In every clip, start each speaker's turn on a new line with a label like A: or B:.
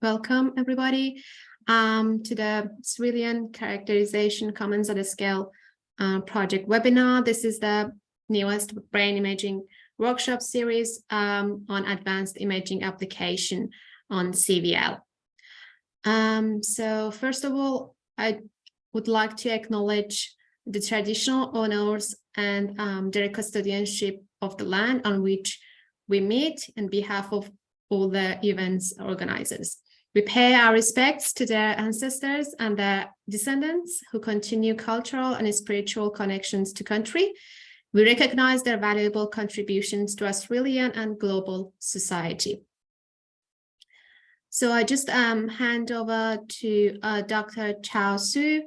A: Welcome, everybody, to the Civilian Characterization Commons at a Scale project webinar. This is the newest brain imaging workshop series on advanced imaging application on CVL. So first of all, I would like to acknowledge the traditional owners and their custodianship of the land on which we meet on behalf of all the events organizers. We pay our respects to their ancestors and their descendants who continue cultural and spiritual connections to country. We recognize their valuable contributions to Australian and global society. So I just hand over to Dr. Chao Su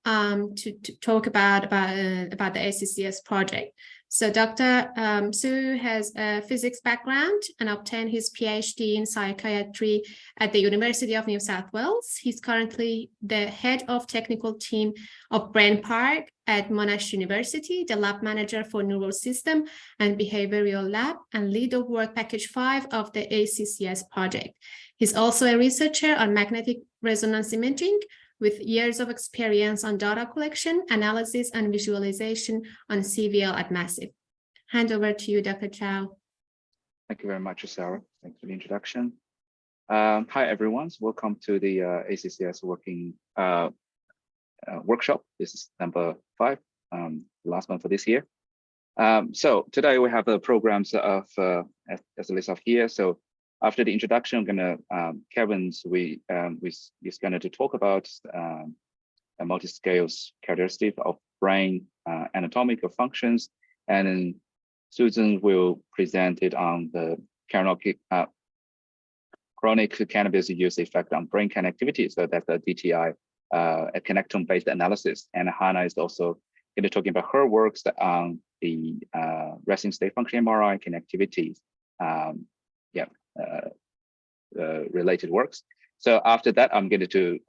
A: to talk about the ACCS project. So Dr. Su has a physics background and obtained his PhD in psychiatry at the University of New South Wales. He's currently the head of technical team of Brain Park at Monash University, the lab manager for Neural System and Behavioral Lab, and lead of work package 5 of the ACCS project. He's also a researcher on magnetic resonance imaging, with years of experience on data collection, analysis, and visualization on CVL at Massive. Hand over to you, Dr. Chao.
B: Thank you very much, Sarah. Thanks for the introduction. Hi, everyone. Welcome to the ACCS working workshop. This is number 5, last one for this year. So today we have the programs of as a list of here. So after the introduction, I'm gonna Kevin's is going to talk about a multi-scales characteristic of brain anatomical functions, and then Susan will present it on the chronic cannabis use effect on brain connectivity. So that's a DTI, a connectome-based analysis, and Hannah is also going to talking about her works on the resting state function MRI connectivities. Related works. So after that, I'm going to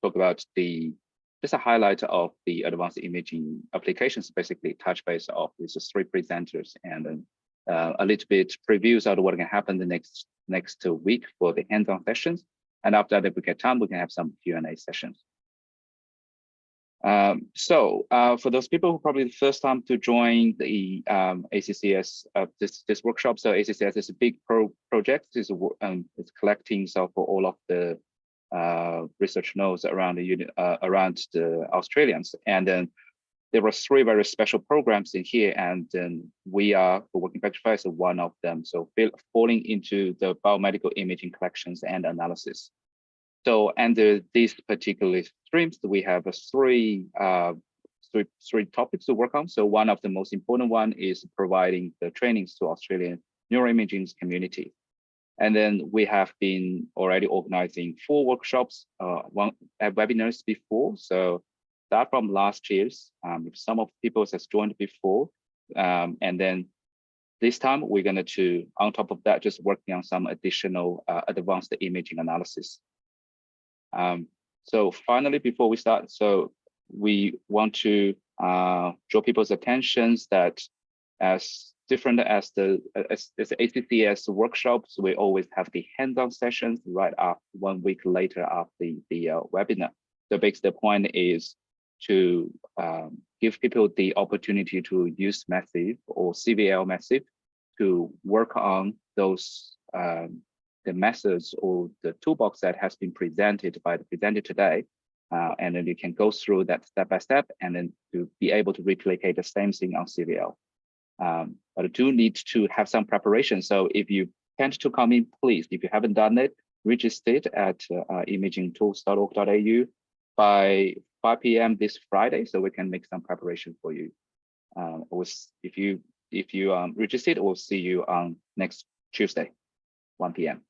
B: talk about just a highlight of the advanced imaging applications, basically touch base of these 3 presenters, and then a little bit previews of what can happen the next week for the hands-on sessions. And after that, if we get time, we can have some Q&A sessions. For those people who probably the first time to join the ACCS this workshop, so ACCS is a big project. It's collecting for all of the research nodes around the Australians, and then there were 3 very special programs in here, and then we are for working package 5 is one of them. So falling into the biomedical imaging collections and analysis. So under these particular streams, we have 3 topics to work on. So one of the most important one is providing the trainings to Australian neuroimaging community. And then we have been already organizing 4 workshops, webinars before. So start from last year's, if some of people has joined before. And then this time we're going to, on top of that, just working on some additional advanced imaging analysis. So finally, before we start, so we want to draw people's attentions that as different as the ACCS workshops, we always have the hands-on sessions right after 1 week later after the webinar. So basically the point is to give people the opportunity to use Massive or CVL Massive to work on those the methods or the toolbox that has been presented by the presenter today, and then you can go through that step by step, and then to be able to replicate the same thing on CVL. But I do need to have some preparation. So if you tend to come in, please, if you haven't done it, register it at imagingtools.org.au by 5 p.m. this Friday, so we can make some preparation for you. If you registered, we'll see you on next Tuesday, 1 p.m.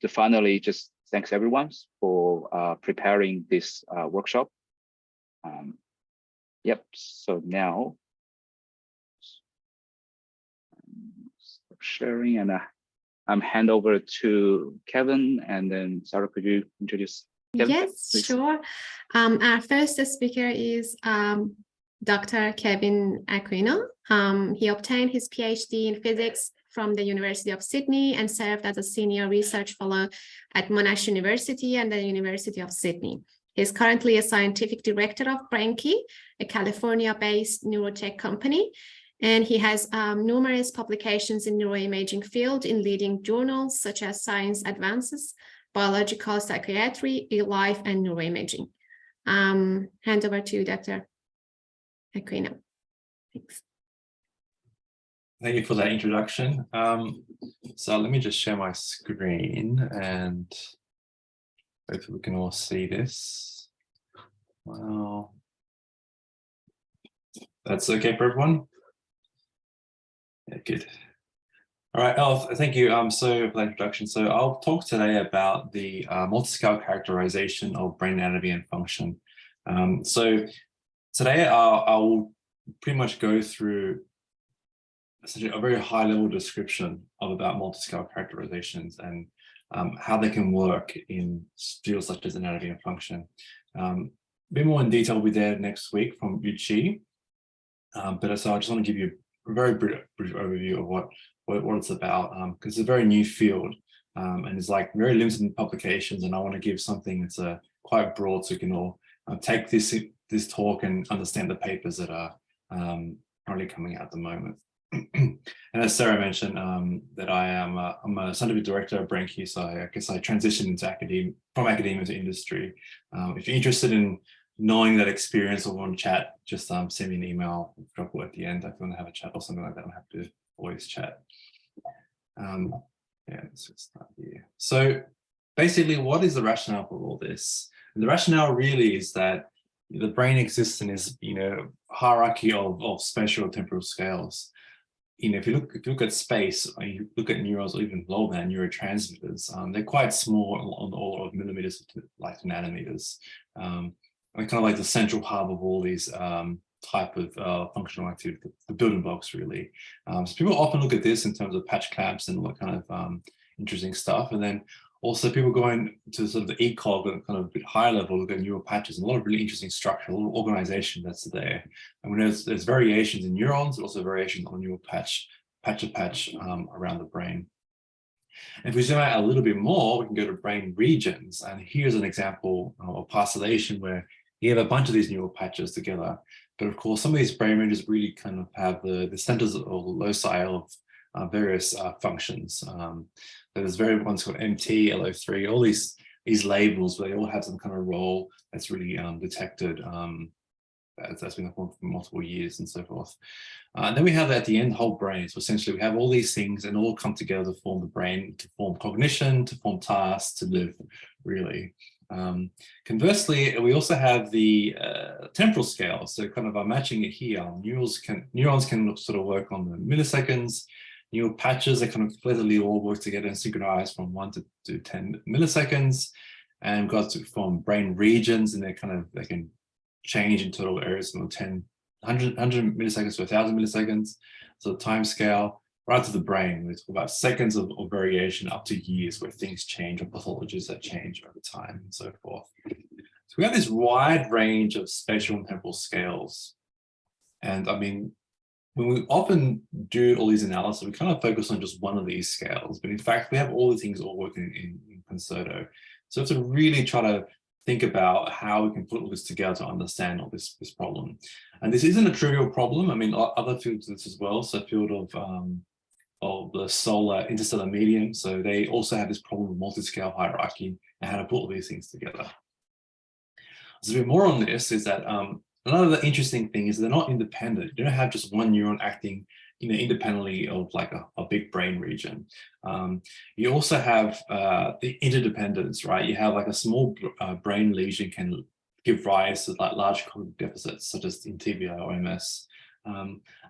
B: To finally, just thanks everyone for preparing this workshop. Yep, so now stop sharing, and I'm hand over to Kevin, and then Sarah, could you introduce Kevin?
A: Yes,
B: please?
A: Sure. Our first speaker is Dr. Kevin Aquino. He obtained his PhD in physics from the University of Sydney and served as a senior research fellow at Monash University and the University of Sydney. He's currently a scientific director of BrainKey, a California-based neurotech company, and he has numerous publications in neuroimaging field in leading journals such as Science Advances, Biological Psychiatry, eLife, and Neuroimaging. Hand over to Dr. Aquino. Thanks.
C: Thank you for that introduction. So let me just share my screen and hopefully we can all see this. Wow. That's okay for everyone? Yeah, good. All right, thank you so for that introduction. So I'll talk today about the multiscale characterization of brain anatomy and function. So today I'll pretty much go through essentially a very high level description of about multiscale characterizations and how they can work in fields such as anatomy and function. A bit more in detail will be there next week from Yuchi. But so I just want to give you a very brief overview of what it's about, because it's a very new field and it's like very limited in publications, and I want to give something that's quite broad so you can all take this talk and understand the papers that are currently coming out at the moment. And as Sarah mentioned, that I'm a scientific director at BrainKey, so I guess I transitioned into from academia to industry. If you're interested in knowing that experience or want to chat, just send me an email, drop it at the end if you want to have a chat or something like that. I'm happy to always chat. Yeah, let's just start here. So basically, what is the rationale for all this? And the rationale really is that the brain exists in this, hierarchy of spatial temporal scales. If you look at space, or you look at neurons, or even lower than neurotransmitters, they're quite small on the order of millimeters to like nanometers. They're kind of like the central hub of all these type of functional activity, the building blocks really. So people often look at this in terms of patch clamps and all that kind of interesting stuff. And then also people going to sort of the ECOG and kind of a bit higher level, look at neural patches and a lot of really interesting structure, a lot of organization that's there. And when there's variations in neurons, there's also variations on neural patch around the brain. And if we zoom out a little bit more, we can go to brain regions. And here's an example of parcellation where you have a bunch of these neural patches together. But of course, some of these brain regions really kind of have the centers or loci of various functions. There's various ones called MT, LO3, all these labels, where they all have some kind of role that's really detected, that's been performed for multiple years and so forth. Then we have at the end the whole brain. So essentially we have all these things and all come together to form the brain, to form cognition, to form tasks, to live, really. Conversely, we also have the temporal scale. So kind of I'm matching it here. Neurons can sort of work on the milliseconds. Neural patches that kind of cleverly all work together and synchronize from 1 to 10 milliseconds. And we've got to form brain regions, and they can change in total areas from 100 milliseconds to 1,000 milliseconds. So the time scale right to the brain, we talk about seconds of variation up to years where things change or pathologies that change over time and so forth. So we have this wide range of spatial and temporal scales. And I mean, when we often do all these analyses, we kind of focus on just one of these scales, but in fact, we have all the things all working in concerto. So we have to really try to think about how we can put all this together to understand all this problem. And this isn't a trivial problem. I mean, other fields do this as well. So field of the solar interstellar medium. So they also have this problem of multi-scale hierarchy and how to put all these things together. So a bit more on this is that another interesting thing is they're not independent. You don't have just one neuron acting independently of like a big brain region. You also have the interdependence, right? You have like a small brain lesion can give rise to like large cognitive deficits, such as in TVL or MS.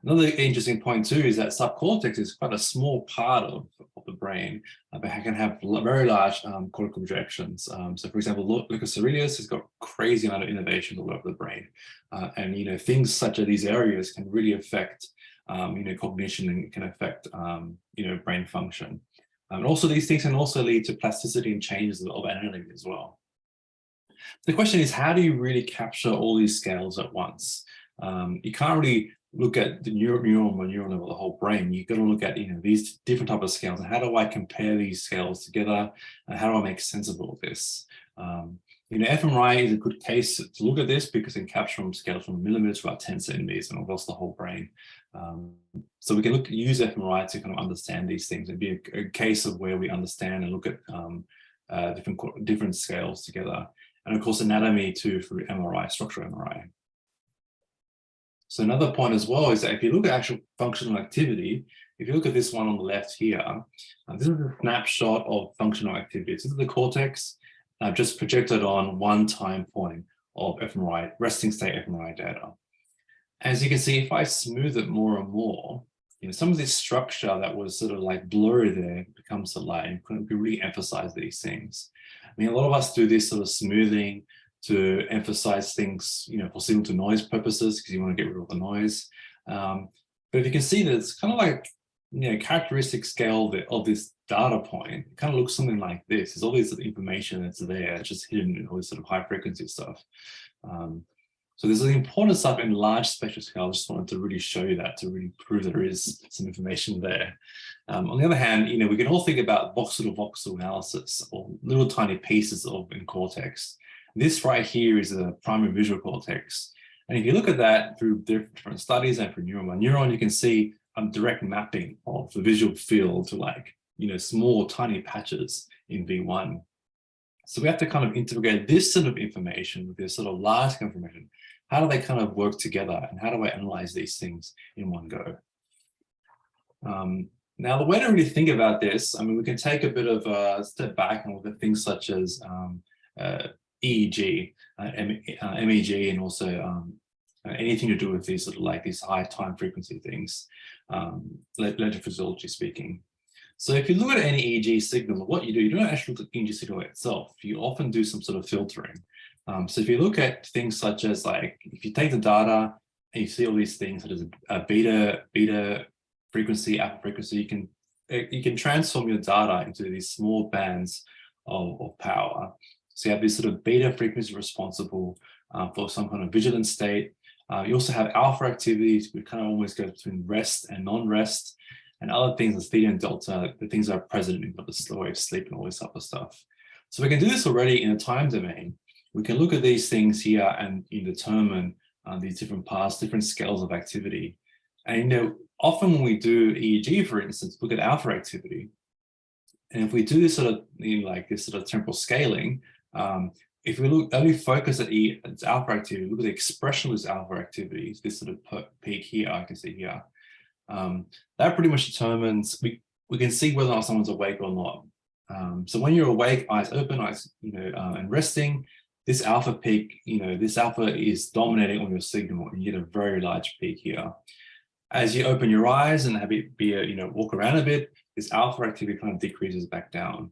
C: Another interesting point too is that subcortex is quite a small part of the brain, but it can have very large cortical projections. So for example, Lucas Aurelius has got crazy amount of innervation all over the brain. And things such as these areas can really affect cognition and can affect brain function. And also these things can also lead to plasticity and changes of anatomy as well. The question is, how do you really capture all these scales at once? You can't really look at the neuron level, the whole brain, you've got to look at these different type of scales, and how do I compare these scales together, and how do I make sense of all this? fMRI is a good case to look at this because it can capture from scales from millimeters to about 10 centimeters and across the whole brain. So we can use fMRI to kind of understand these things and be a case of where we understand and look at different scales together. And of course, anatomy too through MRI, structural MRI. So another point as well is that if you look at actual functional activity, if you look at this one on the left here, this is a snapshot of functional activity. This is the cortex just projected on one time point of fMRI, resting state fMRI data. As you can see, if I smooth it more and more, some of this structure that was sort of like blurry there becomes to light, and we can really emphasize these things. I mean, a lot of us do this sort of smoothing to emphasize things, for signal to noise purposes, because you want to get rid of the noise. But if you can see that it's kind of like, characteristic scale of this data point, it kind of looks something like this. There's all this information that's there, it's just hidden in all this sort of high frequency stuff. So there's an important stuff in large spectral scale. I just wanted to really show you that, to really prove there is some information there. On the other hand, we can all think about voxel-to-voxel analysis, or little tiny pieces in cortex. This right here is a primary visual cortex. And if you look at that through different studies and for neuron by neuron, you can see a direct mapping of the visual field to small tiny patches in V1. So we have to kind of integrate this sort of information with this sort of large information. How do they kind of work together, and how do I analyze these things in one go? Now, the way to really think about this, I mean, we can take a bit of a step back and look at things such as EEG, MEG, and also anything to do with these sort of these high time frequency things, electrophysiology speaking. So if you look at any EEG signal, what you don't actually look at the EEG signal itself. You often do some sort of filtering. So if you look at things such as if you take the data and you see all these things such as a beta frequency, alpha frequency, you can transform your data into these small bands of power. So you have this sort of beta frequency responsible for some kind of vigilant state. You also have alpha activities, which kind of almost goes between rest and non-rest, and other things as theta and delta, the things that are present in the slow wave sleep and all this type of stuff. So we can do this already in a time domain. We can look at these things here and determine these different paths, different scales of activity. And often when we do EEG, for instance, look at alpha activity. And if we do this sort of this sort of temporal scaling, if we only focus at its alpha activity, look at the expression of this alpha activity, this sort of peak here, I can see here. That pretty much determines, we can see whether or not someone's awake or not. So when you're awake, eyes open, eyes and resting, this alpha peak, this alpha is dominating on your signal, and you get a very large peak here. As you open your eyes and have it be walk around a bit, this alpha activity kind of decreases back down.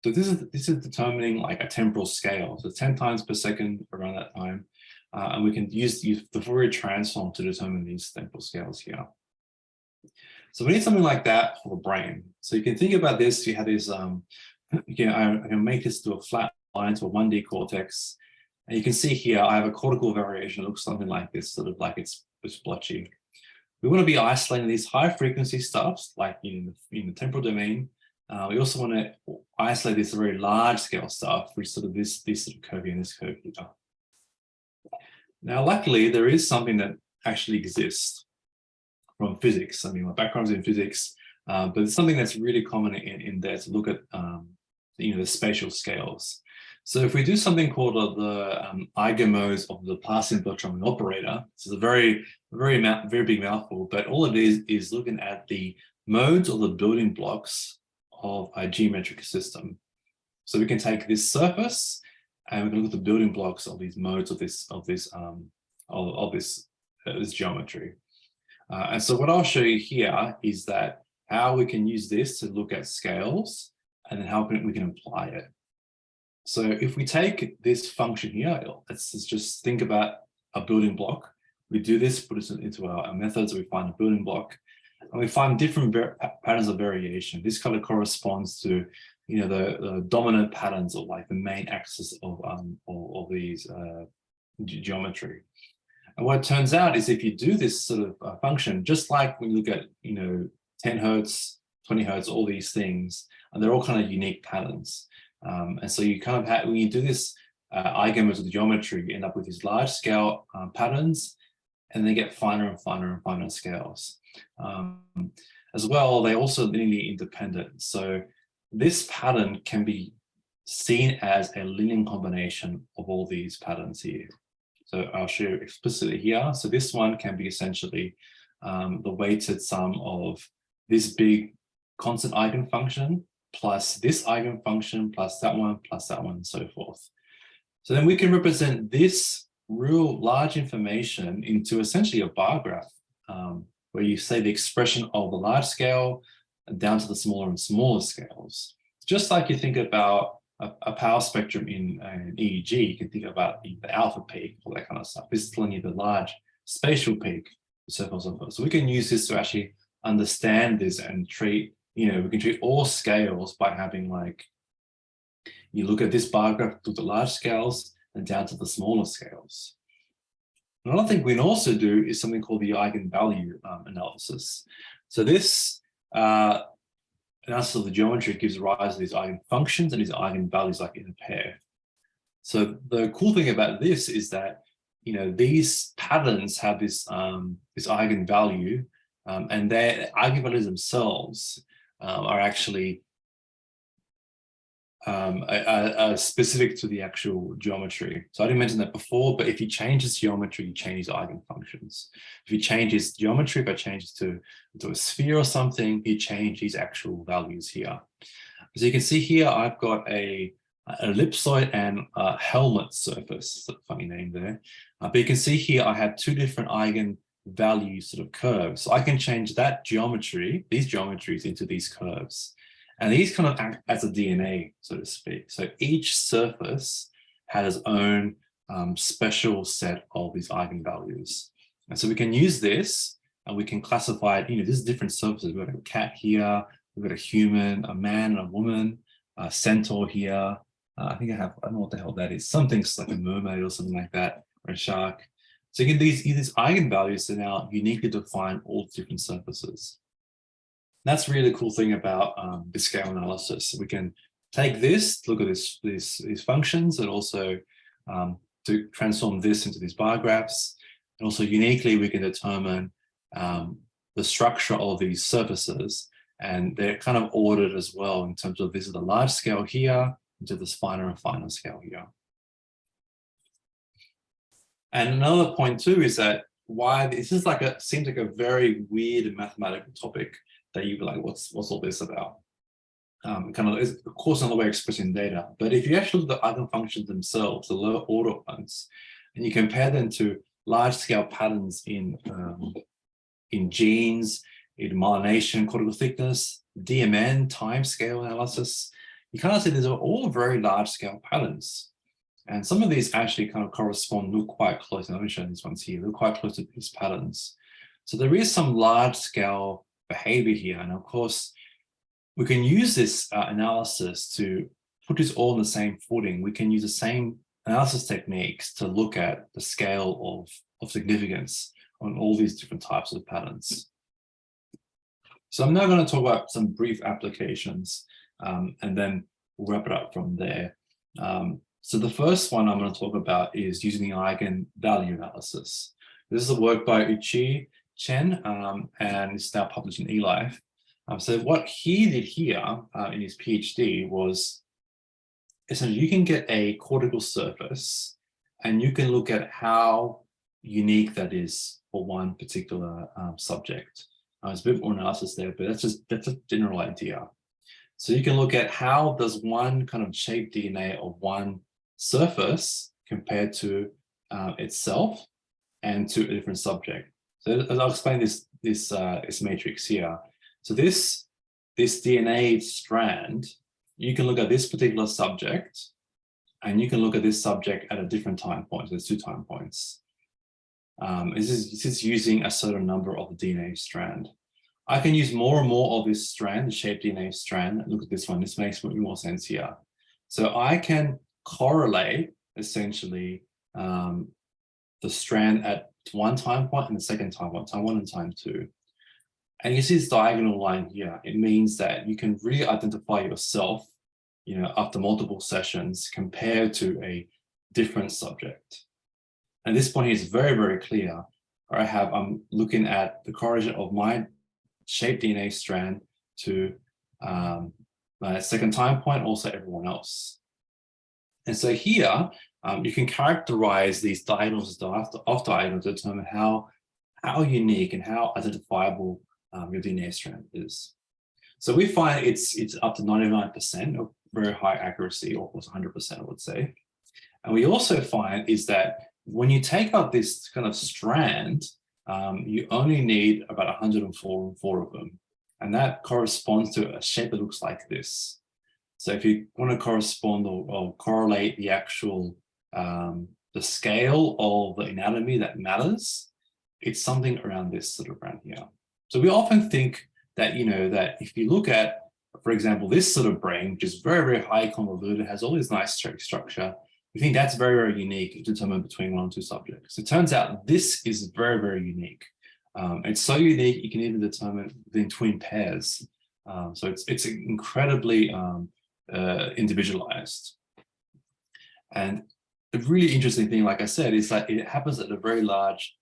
C: So this is determining a temporal scale, so 10 times per second around that time, and we can use the Fourier transform to determine these temporal scales here. So we need something like that for the brain. So you can think about this. You have this. I can make this to a flat line to a 1D cortex, and you can see here I have a cortical variation. It looks something like this, sort of like it's blotchy. We want to be isolating these high frequency stuffs, like in the temporal domain. We also want to isolate this very large scale stuff, which is sort of this sort of curve here and this curve here. Now, luckily, there is something that actually exists from physics. I mean, my background is in physics, but it's something that's really common in there to look at the spatial scales. So if we do something called the eigenmodes of the Laplacian Beltrami operator, this is a very big mouthful, but all it is looking at the modes or the building blocks of a geometric system. So we can take this surface and we can look at the building blocks of these modes of this geometry. And so what I'll show you here is that how we can use this to look at scales, and then how we can apply it. So if we take this function here, let's just think about a building block. We do this, put it into our methods, we find a building block, and we find different patterns of variation. This kind of corresponds to the dominant patterns of the main axis of these geometry. And what it turns out is if you do this sort of function, just like when you look at, 10 hertz, 20 hertz, all these things, and they're all kind of unique patterns. And so you kind of have, when you do this eigenmodes of the geometry, you end up with these large scale patterns, and they get finer and finer and finer scales. As well, they're also linearly independent. So this pattern can be seen as a linear combination of all these patterns here. So I'll show you explicitly here. So this one can be essentially the weighted sum of this big constant eigenfunction plus this eigenfunction plus that one and so forth. So then we can represent this real large information into essentially a bar graph, where you say the expression of the large scale down to the smaller and smaller scales. Just like you think about a power spectrum in an EEG, you can think about the alpha peak, all that kind of stuff. This is telling you the large spatial peak, so forth, so forth. So we can use this to actually understand this and treat, we can treat all scales by having, like, you look at this bar graph to the large scales and down to the smaller scales. Another thing we can also do is something called the eigenvalue analysis. So this analysis of the geometry gives rise to these eigenfunctions and these eigenvalues, like in a pair. So the cool thing about this is that, these patterns have this this eigenvalue, and their eigenvalues themselves are actually specific to the actual geometry. So I didn't mention that before, but if you change this geometry, you change these eigenfunctions. If you change this geometry, but change it to a sphere or something, you change these actual values here. So you can see here, I've got an ellipsoid and a helmet surface. Funny name there. But you can see here, I have two different eigenvalue sort of curves. So I can change that geometry, these geometries, into these curves. And these kind of act as a DNA, so to speak. So each surface has its own special set of these eigenvalues. And so we can use this and we can classify it, this is different surfaces. We've got a cat here, we've got a human, a man, a woman, a centaur here. I think I don't know what the hell that is. Something's like a mermaid or something like that, or a shark. So you can use these eigenvalues to now uniquely define all different surfaces. That's really the cool thing about the scale analysis. We can take this, look at these functions, and also to transform this into these bar graphs. And also uniquely, we can determine the structure of these surfaces, and they're kind of ordered as well in terms of this is the large scale here into this finer and finer scale here. And another point too is that why this is like seems like a very weird mathematical topic that you'd be like, what's all this about? Kind of, is of course, another way of expressing data. But if you actually look at the eigenfunctions themselves, the lower order ones, and you compare them to large scale patterns in genes, in myelination, cortical thickness, DMN, time scale analysis, you kind of see these are all very large scale patterns. And some of these actually kind of correspond, look quite close. Let me show these ones here. Look quite close to these patterns. So there is some large scale behavior here. And of course, we can use this analysis to put this all on the same footing. We can use the same analysis techniques to look at the scale of significance on all these different types of patterns. So I'm now going to talk about some brief applications, and then we'll wrap it up from there. So the first one I'm going to talk about is using the eigenvalue analysis. This is a work by Uchi Chen, and it's now published in eLife. So what he did here in his PhD was, essentially, you can get a cortical surface and you can look at how unique that is for one particular subject. There's a bit more analysis there, but that's a general idea. So you can look at how does one kind of shape DNA of one surface compared to itself and to a different subject. So I'll explain this matrix here. So this DNA strand, you can look at this particular subject, and you can look at this subject at a different time point. There's 2 time points. This is using a certain number of the DNA strand. I can use more and more of this strand, the shaped DNA strand. Look at this one. This makes more sense here. So I can correlate essentially the strand at one time point and the second time point, time 1 and time 2. And you see this diagonal line here. It means that you can really identify yourself, after multiple sessions compared to a different subject. And this point here is very, very clear. I'm looking at the correlation of my shaped DNA strand to my second time point, also everyone else. And so here, you can characterize these diagonals off diagonals to determine how unique and how identifiable your DNA strand is. So we find it's up to 99% of very high accuracy, almost 100%, I would say. And we also find is that when you take out this kind of strand, you only need about 104 of them. And that corresponds to a shape that looks like this. So if you want to correspond or correlate the actual, the scale of the anatomy that matters, it's something around this sort of around here. So we often think that, that if you look at, for example, this sort of brain, which is very, very high convoluted, has all this nice structure, we think that's very, very unique, determined between 1 or 2 subjects. It turns out this is very, very unique. It's so unique, you can even determine within twin pairs. So it's incredibly individualized. And the really interesting thing, like I said, is that it happens at a very large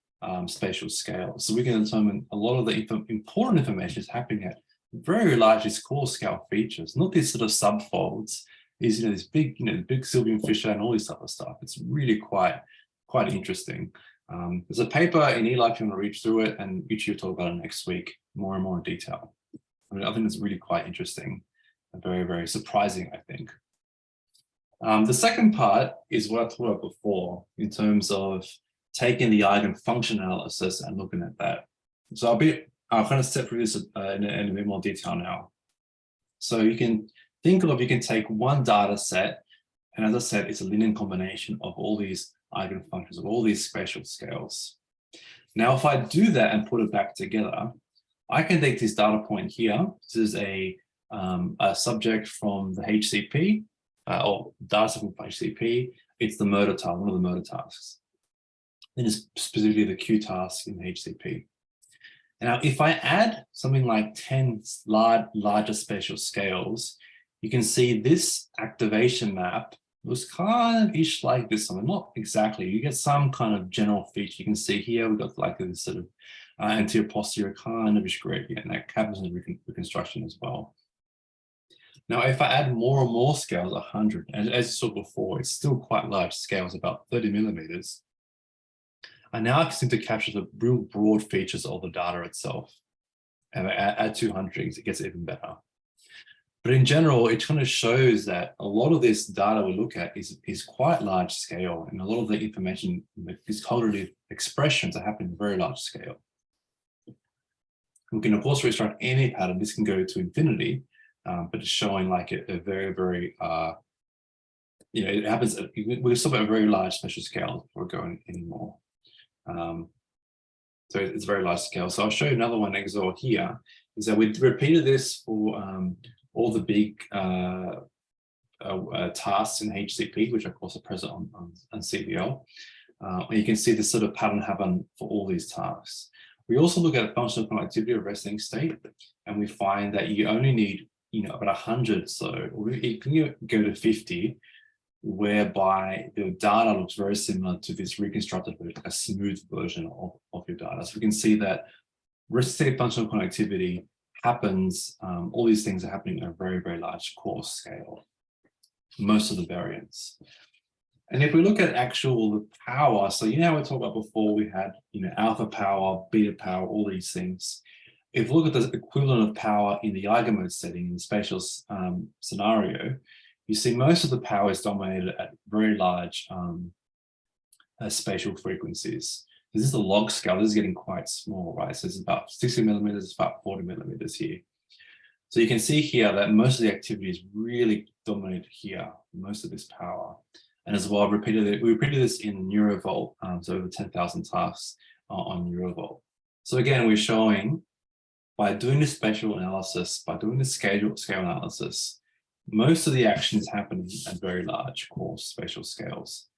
C: spatial scale. So we can determine a lot of the important information is happening at very large core scale features, not these sort of subfolds. Is this big, big Sylvian fissure and all this other stuff. It's really quite interesting. There's a paper in eLife if you want to read through it, and Uchi will talk about it next week, more and more in detail. I think it's really quite interesting and very, very surprising, I think. The second part is what I talked about before in terms of taking the eigenfunction analysis and looking at that. So I'll kind of step through this in a bit more detail now. So you can take one data set, and as I said, it's a linear combination of all these eigenfunctions, of all these spatial scales. Now, if I do that and put it back together, I can take this data point here. This is a subject from the HCP, or data set from HCP. It's the murder task, one of the murder tasks. And it's specifically the Q task in the HCP. Now, if I add something like 10 larger spatial scales, you can see this activation map looks kind of ish like this one. Not exactly. You get some kind of general feature. You can see here we've got like this sort of anterior posterior kind of ish gradient, and that happens in reconstruction as well. Now, if I add more and more scales, 100, and as you saw before, it's still quite large scales, about 30 millimeters. And now I seem to capture the real broad features of the data itself. And I add 200, it gets even better. But in general, it kind of shows that a lot of this data we look at is quite large scale, and a lot of the information, these cognitive expressions are happening very large scale. We can, of course, reconstruct any pattern. This can go to infinity, but it's showing like a very, very, it happens, we're still at a very large spatial scale before going anymore. So it's very large scale. So I'll show you another one example here, is that we repeated this for all the big tasks in HCP, which of course are present on CVL. And you can see this sort of pattern happen for all these tasks. We also look at functional connectivity of resting state, and we find that you only need, about 100, or you can go to 50, whereby the data looks very similar to this reconstructed, like a smooth version of your data. So we can see that resting state functional connectivity happens, all these things are happening at a very, very large core scale, most of the variants. And if we look at actual power, so how we talked about before, we had alpha power, beta power, all these things. If we look at the equivalent of power in the eigenmode setting, in the spatial scenario, you see most of the power is dominated at very large spatial frequencies. This is the log scale. This is getting quite small, right? So it's about 60 millimeters, it's about 40 millimeters here. So you can see here that most of the activity is really dominated here, most of this power. And as well, we repeated this in Neurovolt, so over 10,000 tasks on Neurovolt. So again, we're showing by doing this spatial analysis, by doing this scale analysis, most of the action is happening at very large core spatial scales.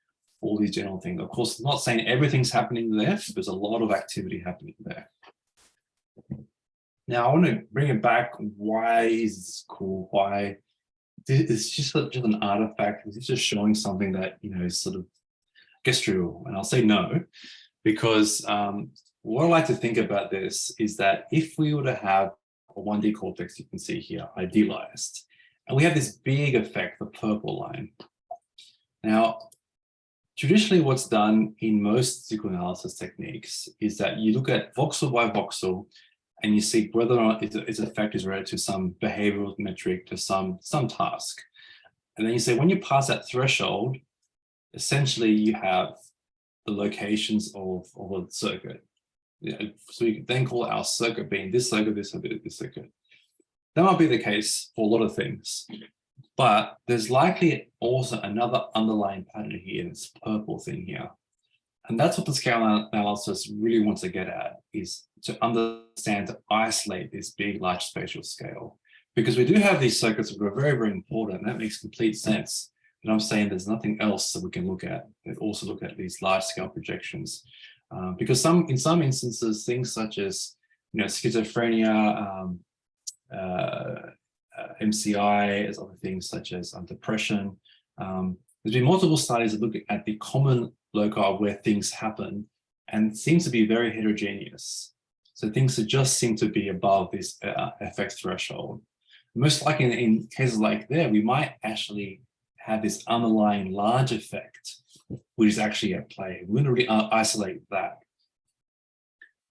C: all these general things. Of course, I'm not saying everything's happening there. There's a lot of activity happening there. Now, I want to bring it back. Why is this cool? Why? It's just an artifact. It's just showing something that, you know, is sort of, I guess, true. And I'll say no, because what I like to think about this is that if we were to have a 1D cortex, you can see here, idealized, and we have this big effect, the purple line. Now, traditionally what's done in most statistical analysis techniques is that you look at voxel by voxel and you see whether or not its effect is related to some behavioral metric, to some task. And then you say, when you pass that threshold, essentially you have the locations of a circuit. You know, so you can then call our circuit being this circuit, this circuit, this circuit. That might be the case for a lot of things, but there's likely also another underlying pattern here, this purple thing here. And that's what the scale analysis really wants to get at, is to understand, to isolate this big, large spatial scale. Because we do have these circuits that are very, very important, and that makes complete sense. But I'm saying there's nothing else that we can look at. We also look at these large scale projections. Because in some instances, things such as, you know, schizophrenia, MCI, as other things such as depression. There's been multiple studies that look at the common loci where things happen, and it seems to be very heterogeneous. So things that just seem to be above this effect threshold. Most likely in cases like that, we might actually have this underlying large effect, which is actually at play. We're going to really isolate that.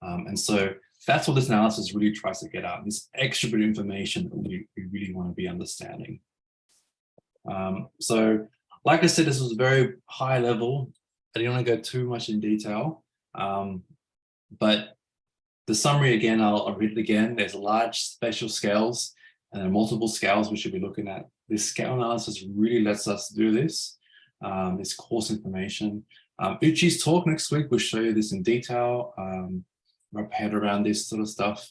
C: And so that's what this analysis really tries to get at, this extra bit of information that we really want to be understanding. So like I said, this was very high level. I didn't want to go too much in detail, but the summary again, I'll read it again. There's large spatial scales and there are multiple scales we should be looking at. This scale analysis really lets us do this, this course information. Uchi's talk next week will show you this in detail, wrap your head around this sort of stuff.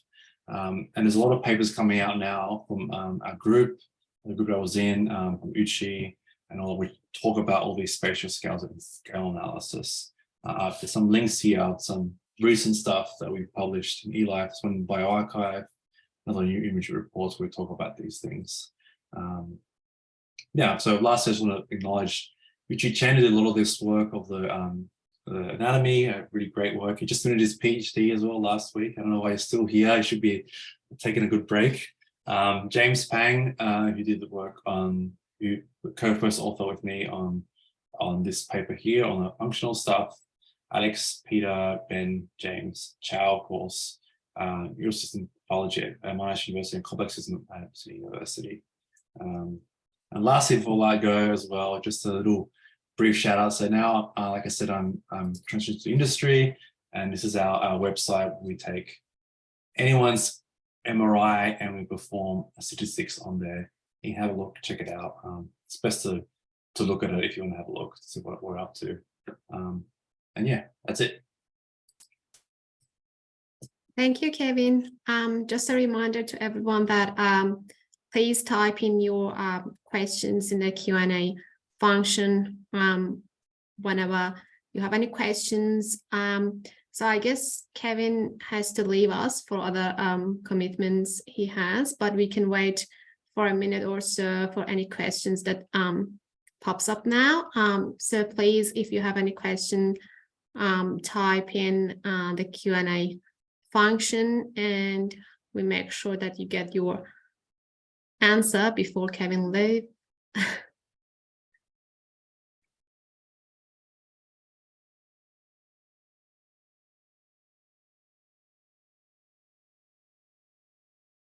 C: And there's a lot of papers coming out now from our group, the group I was in, from Uchi, and all. We talk about all these spatial scales and scale analysis. There's some links here, some recent stuff that we've published in eLife, one in bioarchive, another new imagery reports where we talk about these things. Yeah, so last I just want to acknowledge Uchi Chen did a lot of this work of the anatomy, really great work. He just finished his PhD as well last week. I don't know why he's still here. He should be taking a good break. James Pang, who did the work on, who co-first author with me on this paper here on the functional stuff. Alex, Peter, Ben, James, Chow, of course, Eurosystem Pathology at Monash University and Complex System at City University. And lastly, before I go as well, just a little brief shout out. So now, like I said, I'm transitioning to industry, and this is our website. We take anyone's MRI and we perform statistics on there. You can have a look, check it out. It's best to look at it if you want to have a look to see what we're up to. And yeah, that's it.
A: Thank you, Kevin. Just a reminder to everyone that please type in your questions in the Q&A function whenever you have any questions. So I guess Kevin has to leave us for other commitments he has, but we can wait for a minute or so for any questions that pops up now. So please, if you have any question, type in the Q&A function, and we make sure that you get your answer before Kevin leaves.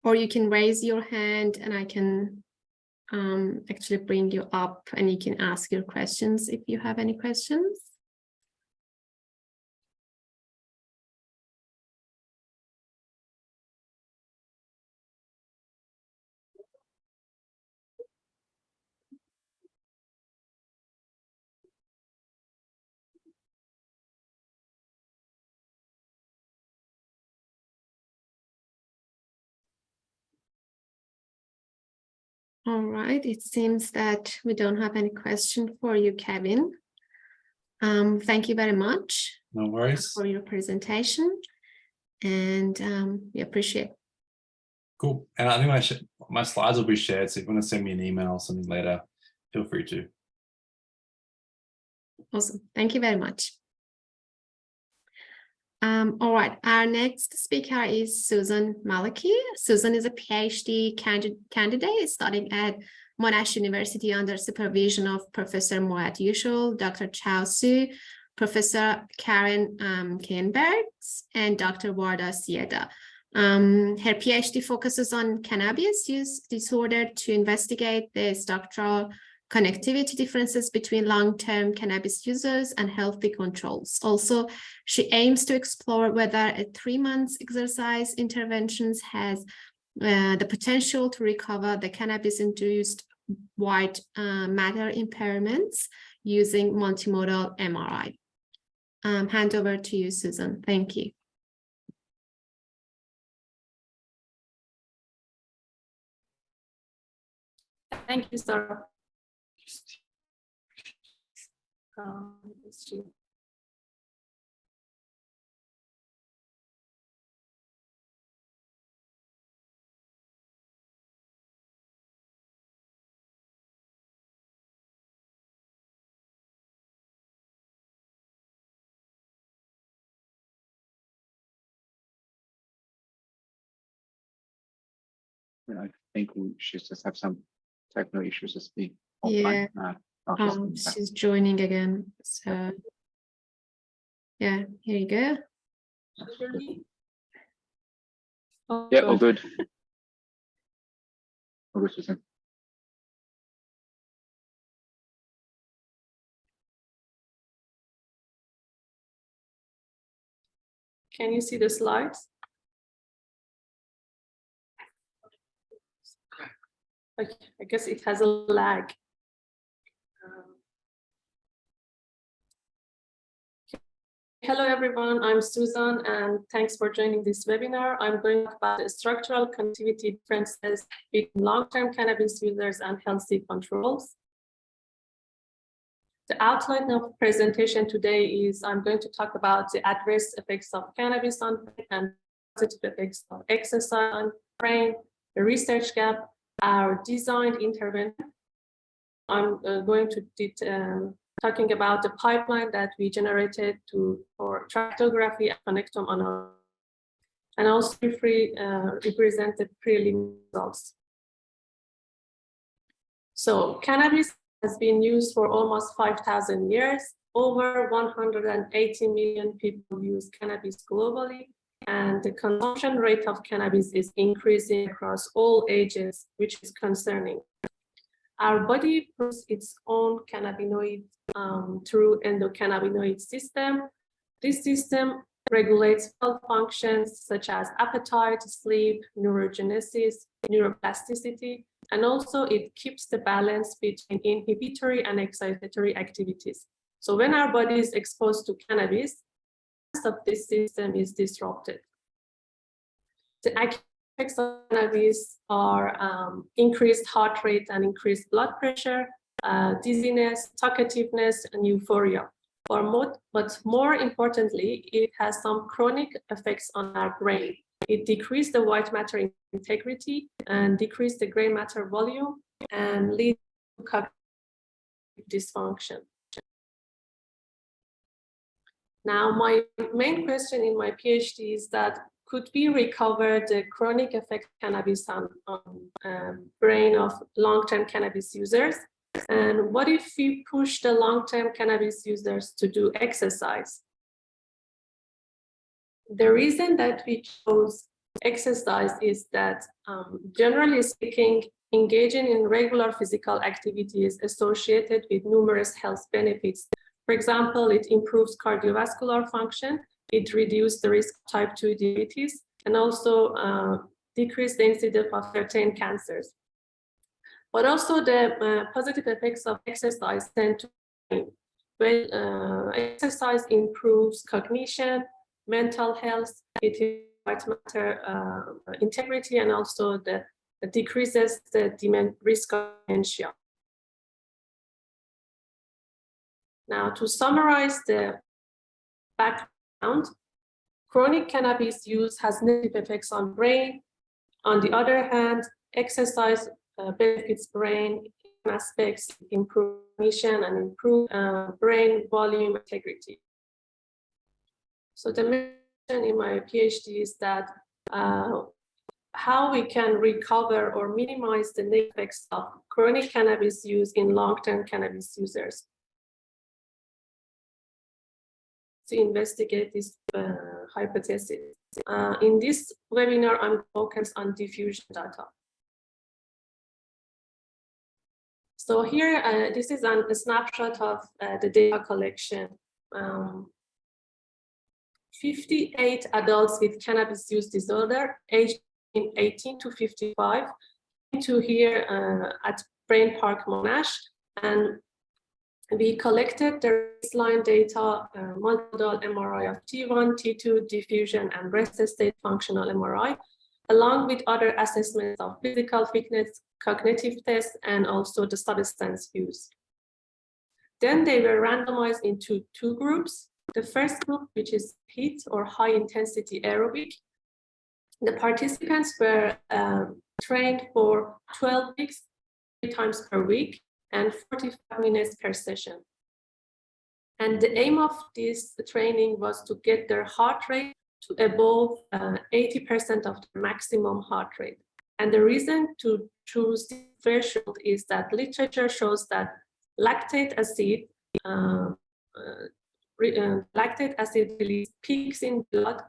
A: Or you can raise your hand and I can actually bring you up and you can ask your questions if you have any questions. All right, it seems that we don't have any question for you, Kevin. Thank you very much
C: No worries.
A: for your presentation, and we appreciate.
C: Cool. And I think my slides will be shared. So if you want to send me an email or something later, feel free to.
A: Awesome. Thank you very much. All right. Our next speaker is Susan Maliki. Susan is a PhD candidate studying at Monash University under supervision of Professor Murat Yushul, Dr. Chao Su, Professor Karen Kienbergs, and Dr. Warda Sieda. Her PhD focuses on cannabis use disorder to investigate the structural connectivity differences between long-term cannabis users and healthy controls. Also, she aims to explore whether a 3-month exercise interventions has the potential to recover the cannabis-induced white matter impairments using multimodal MRI. Hand over to you, Susan. Thank you.
D: Thank you, Sarah. Let's see.
B: I think she just have some technical issues to speak.
A: Yeah.
B: She's
A: She's joining again. So yeah, here you go.
D: Oh,
B: yeah, all good. All good, Susan.
D: Can you see the slides? Okay, I guess it has a lag. Hello, everyone. I'm Susan, and thanks for joining this webinar. I'm going to talk about the structural connectivity differences between long-term cannabis users and healthy controls. The outline of presentation today is I'm going to talk about the adverse effects of cannabis on brain and positive effects of exercise on brain, the research gap, our designed intervention. I'm going to talking about the pipeline that we generated for tractography and connectome analysis, and also represent the preliminary results. So cannabis has been used for almost 5,000 years. Over 180 million people use cannabis globally, and the consumption rate of cannabis is increasing across all ages, which is concerning. Our body produces its own cannabinoid through endocannabinoid system. This system regulates all functions such as appetite, sleep, neurogenesis, neuroplasticity, and also it keeps the balance between inhibitory and excitatory activities. So when our body is exposed to cannabis, the rest of this system is disrupted. The effects of cannabis are increased heart rate and increased blood pressure, dizziness, talkativeness, and euphoria. But more importantly, it has some chronic effects on our brain. It decreases the white matter integrity and decreases the gray matter volume and leads to cognitive dysfunction. Now, my main question in my PhD is that could we recover the chronic effect of cannabis on brain of long-term cannabis users? And what if we push the long-term cannabis users to do exercise? The reason that we chose exercise is that, generally speaking, engaging in regular physical activity is associated with numerous health benefits. For example, it improves cardiovascular function, it reduces the risk of type 2 diabetes, and also decrease the incidence of certain cancers. But also the positive effects of exercise tend to change. When exercise improves cognition, mental health, it improves white matter integrity, and also decreases the risk of dementia. Now, to summarize the background, chronic cannabis use has negative effects on brain. On the other hand, exercise benefits brain aspects, improve cognition and improve brain volume integrity. So the mission in my PhD is that how we can recover or minimize the negative effects of chronic cannabis use in long-term cannabis users. To investigate this hypothesis. In this webinar, I'm focused on diffusion data. So here, this is a snapshot of the data collection. 58 adults with cannabis use disorder, aged 18 to 55, to here at Brain Park Monash, and we collected the baseline data, multimodal MRI of T1, T2, diffusion, and rest state functional MRI, along with other assessments of physical fitness, cognitive tests, and also the substance use. Then they were randomized into two groups. The first group, which is HIIT or high intensity aerobic, the participants were trained for 12 weeks, 3 times per week, and 45 minutes per session. And the aim of this training was to get their heart rate to above 80% of the maximum heart rate. And the reason to choose this threshold is that literature shows that lactate acid release peaks in blood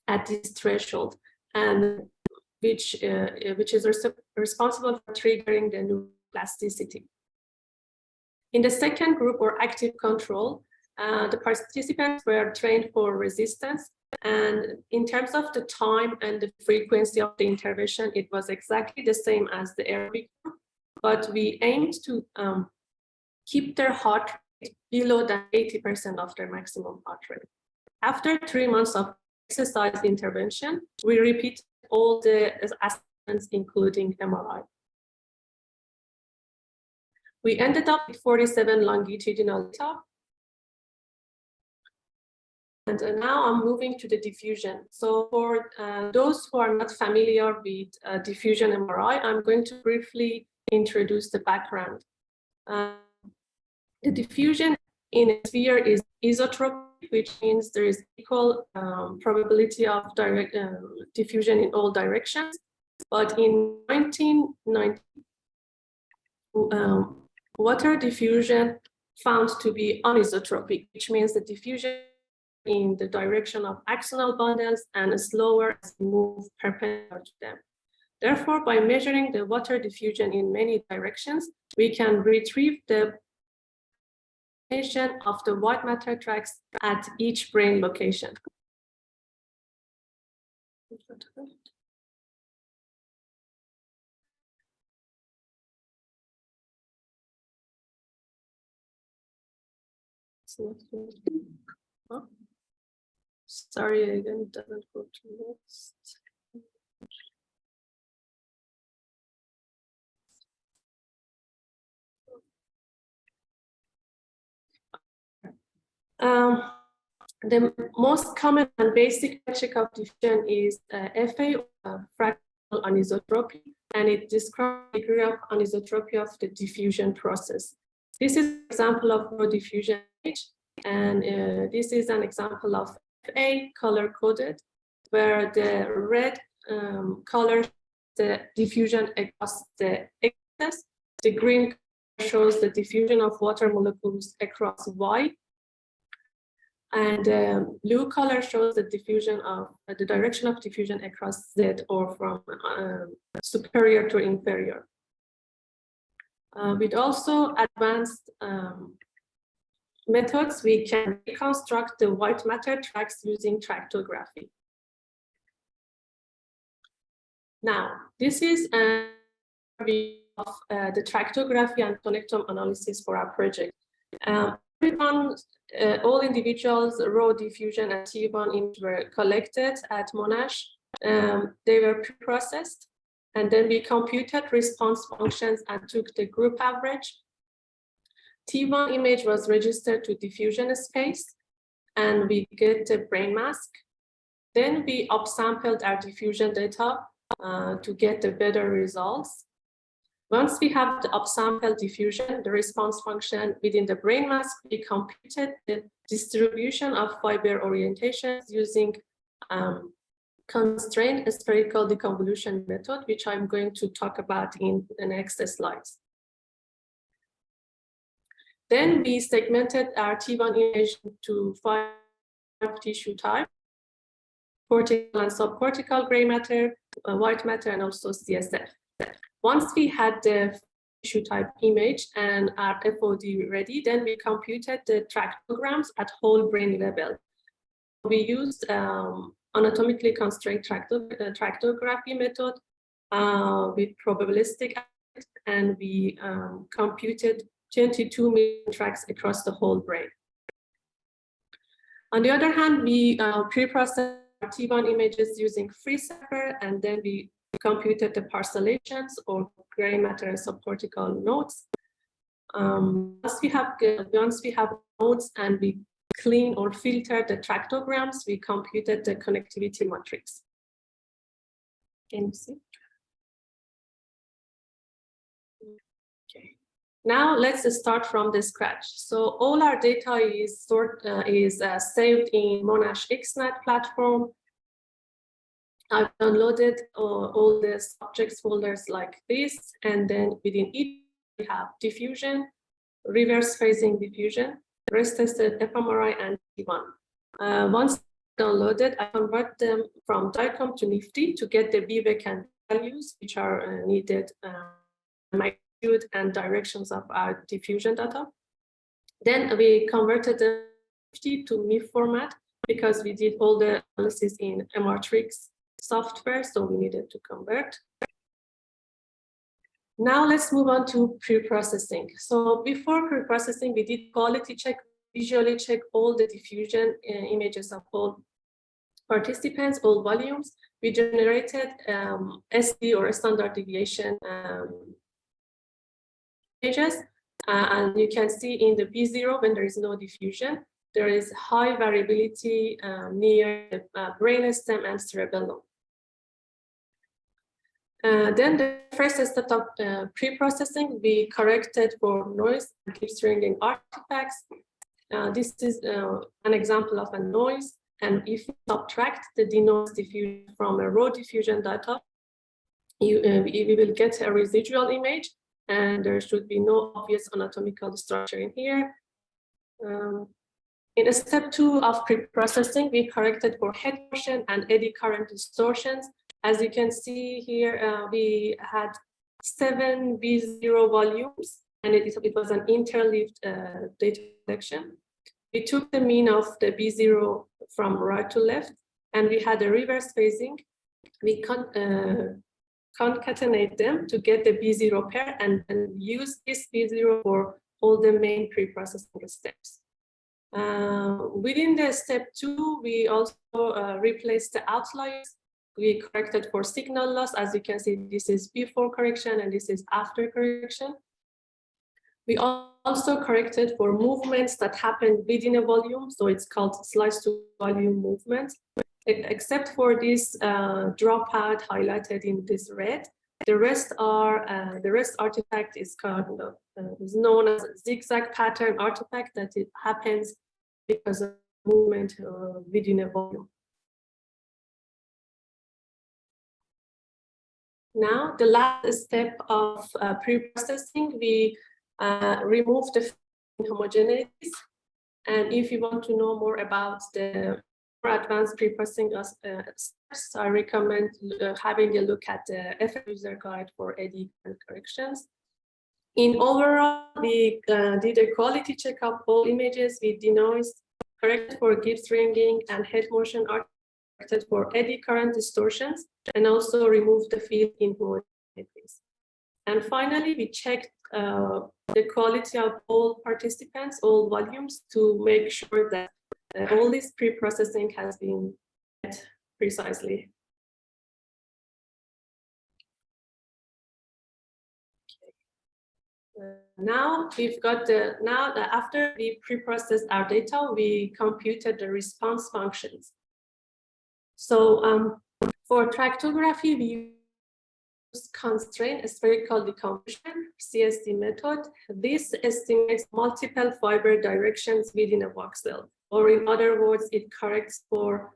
D: at this threshold, and which is responsible for triggering the neuroplasticity. In the second group, or active control, the participants were trained for resistance, and in terms of the time and the frequency of the intervention, it was exactly the same as the aerobic group, but we aimed to keep their heart rate below than 80% of their maximum heart rate. After 3 months of exercise intervention, we repeat all the assessments, including MRI. We ended up with 47 longitudinal data. And now I'm moving to the diffusion. So for those who are not familiar with diffusion MRI, I'm going to briefly introduce the background. The diffusion in a sphere is isotropic, which means there is equal probability of direct diffusion in all directions. But in 1990, water diffusion found to be anisotropic, which means the diffusion in the direction of axonal bundles and slower as we move perpendicular to them. Therefore, by measuring the water diffusion in many directions, we can retrieve the location of the white matter tracks at each brain location. Huh? Sorry, again, it doesn't go to next. The most common and basic metric of diffusion is FA, fractional anisotropy, and it describes the degree of anisotropy of the diffusion process. This is an example of raw diffusion image, and this is an example of FA color-coded, where the red color the diffusion across the axis, the green shows the diffusion of water molecules across Y, and blue color shows the diffusion of the direction of diffusion across Z, or from superior to inferior. With also advanced methods, we can reconstruct the white matter tracks using tractography. Now, this is a review of the tractography and connectome analysis for our project. All individuals' raw diffusion and T1 images were collected at Monash. They were pre-processed, and then we computed response functions and took the group average. T1 image was registered to diffusion space, and we get a brain mask. Then we upsampled our diffusion data to get the better results. Once we have the upsampled diffusion, the response function within the brain mask, we computed the distribution of fiber orientations using constrained spherical deconvolution method, which I'm going to talk about in the next slides. Then we segmented our T1 image to 5 tissue types: cortical and subcortical gray matter, white matter, and also CSF. Once we had the tissue type image and our FOD ready, then we computed the tractograms at whole brain level. We used anatomically constrained tractography method with probabilistic, and we computed 22 million tracks across the whole brain. On the other hand, we pre-processed T1 images using FreeSepper, and then we computed the parcellations or gray matter subcortical nodes. Once we have nodes and we clean or filter the tractograms, we computed the connectivity matrix. Can you see? Okay. Now let's start from the scratch. So all our data is saved in Monash XNAT platform. I've downloaded all the subjects folders like this, and then within each we have diffusion, reverse phasing diffusion, rest tested fMRI, and T1. Once downloaded, I convert them from DICOM to Nifty to get the vVec values, which are needed magnitude and directions of our diffusion data. Then we converted the Nifty to MIF format because we did all the analysis in MRTrix software, so we needed to convert. Now let's move on to pre-processing. So before pre-processing, we did quality check, visually check all the diffusion images of all participants, all volumes. We generated SD or standard deviation images, and you can see in the B0 when there is no diffusion, there is high variability near the brainstem and cerebellum. Then the first step of pre-processing, we corrected for noise and keep stringing artifacts. This is an example of a noise, and if you subtract the denoise diffusion from a raw diffusion data, we will get a residual image, and there should be no obvious anatomical structure in here. In step 2 of pre-processing, we corrected for head motion and eddy current distortions. As you can see here, we had 7 B0 volumes, and it was an interleaved data collection. We took the mean of the B0 from right to left, and we had a reverse phasing. We concatenate them to get the B0 pair and use this B0 for all the main pre-processing steps. Within the step 2, we also replaced the outliers. We corrected for signal loss. As you can see, this is before correction and this is after correction. We also corrected for movements that happen within a volume, so it's called slice to volume movement. Except for this dropout highlighted in this red, the rest artifact is called is known as zigzag pattern artifact, that it happens because of movement within a volume. Now, the last step of pre-processing, we remove the homogeneities. And if you want to know more about the more advanced pre-processing steps, I recommend having a look at the FF user guide for eddy corrections. In overall, we did a quality check of all images. We denoised, corrected for Gibbs ringing and head motion, corrected for eddy current distortions, and also removed the field in homogeneities. And finally, we checked the quality of all participants, all volumes, to make sure that all this pre-processing has been met precisely. Okay. Now we've got after we pre-processed our data, we computed the response functions. So for tractography, we use constraint spherical decomposition, CSD method. This estimates multiple fiber directions within a voxel, or in other words, it corrects for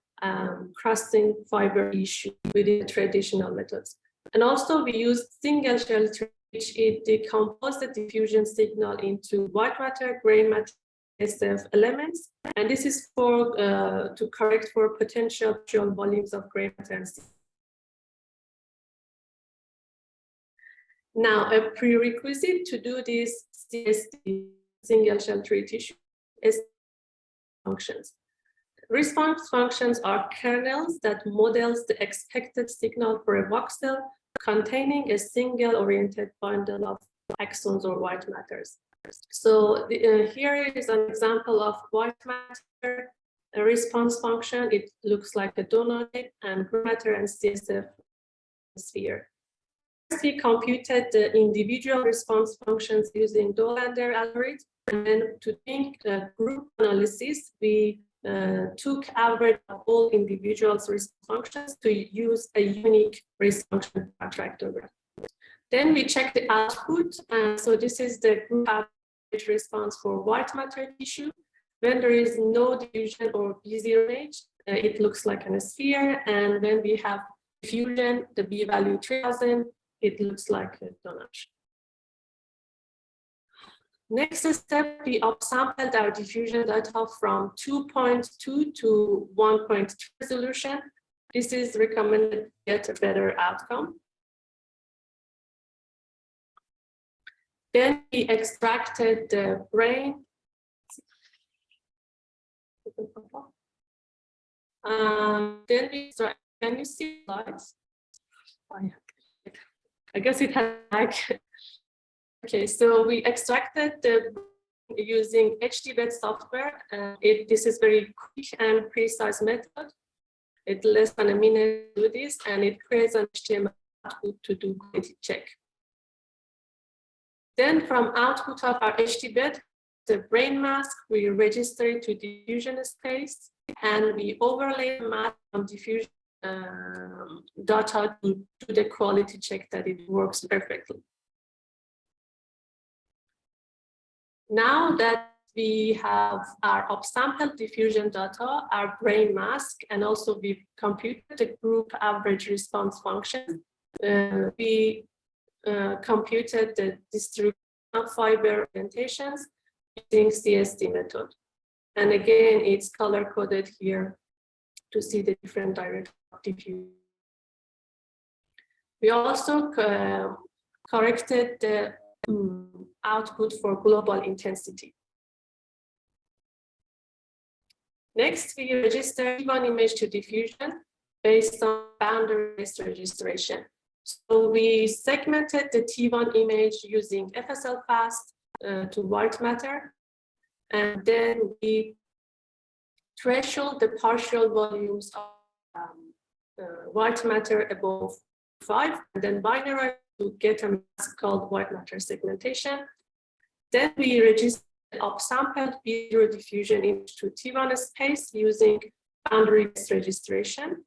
D: crossing fiber issue within traditional methods. And also we use single shell tree, which it decomposes the diffusion signal into white matter, gray matter, SF elements, and this is for to correct for potential volumes of gray matter and CSD. Now, a prerequisite to do this CSD, single shell tree tissue, is functions. Response functions are kernels that models the expected signal for a voxel containing a single oriented bundle of axons or white matters. So here is an example of white matter, a response function. It looks like a donut, and gray matter and CSF sphere. First, we computed the individual response functions using Dolander algorithm, and then to think group analysis, we took average of all individuals' response functions to use a unique response function tractograph. Then we check the output. So this is the group average response for white matter tissue. When there is no diffusion or B0 image, it looks like a sphere. And when we have diffusion, the B value 3000, it looks like a donut. Next step, we upsampled our diffusion data from 2.2 to 1.3 resolution. This is recommended to get a better outcome. Then we extracted the brain. Then we extract, can you see slides? I guess it had like, okay, so we extracted the using HDBED software. This is very quick and precise method. It's less than a minute to do this, and it creates an HTML output to do quality check. Then from output of our HDBED, the brain mask, we register it to diffusion space, and we overlay the mask from diffusion data to do the quality check that it works perfectly. Now that we have our upsampled diffusion data, our brain mask, and also we've computed the group average response function, we computed the distribution of fiber orientations using CSD method. And again, it's color coded here to see the different directions of diffusion. We also corrected the output for global intensity. Next, we register T1 image to diffusion based on boundary-based registration. So we segmented the T1 image using FSL fast to white matter, and then we threshold the partial volumes of white matter above 5, and then binary to get a mask called white matter segmentation. Then we register upsampled B0 diffusion into T1 space using boundary-based registration.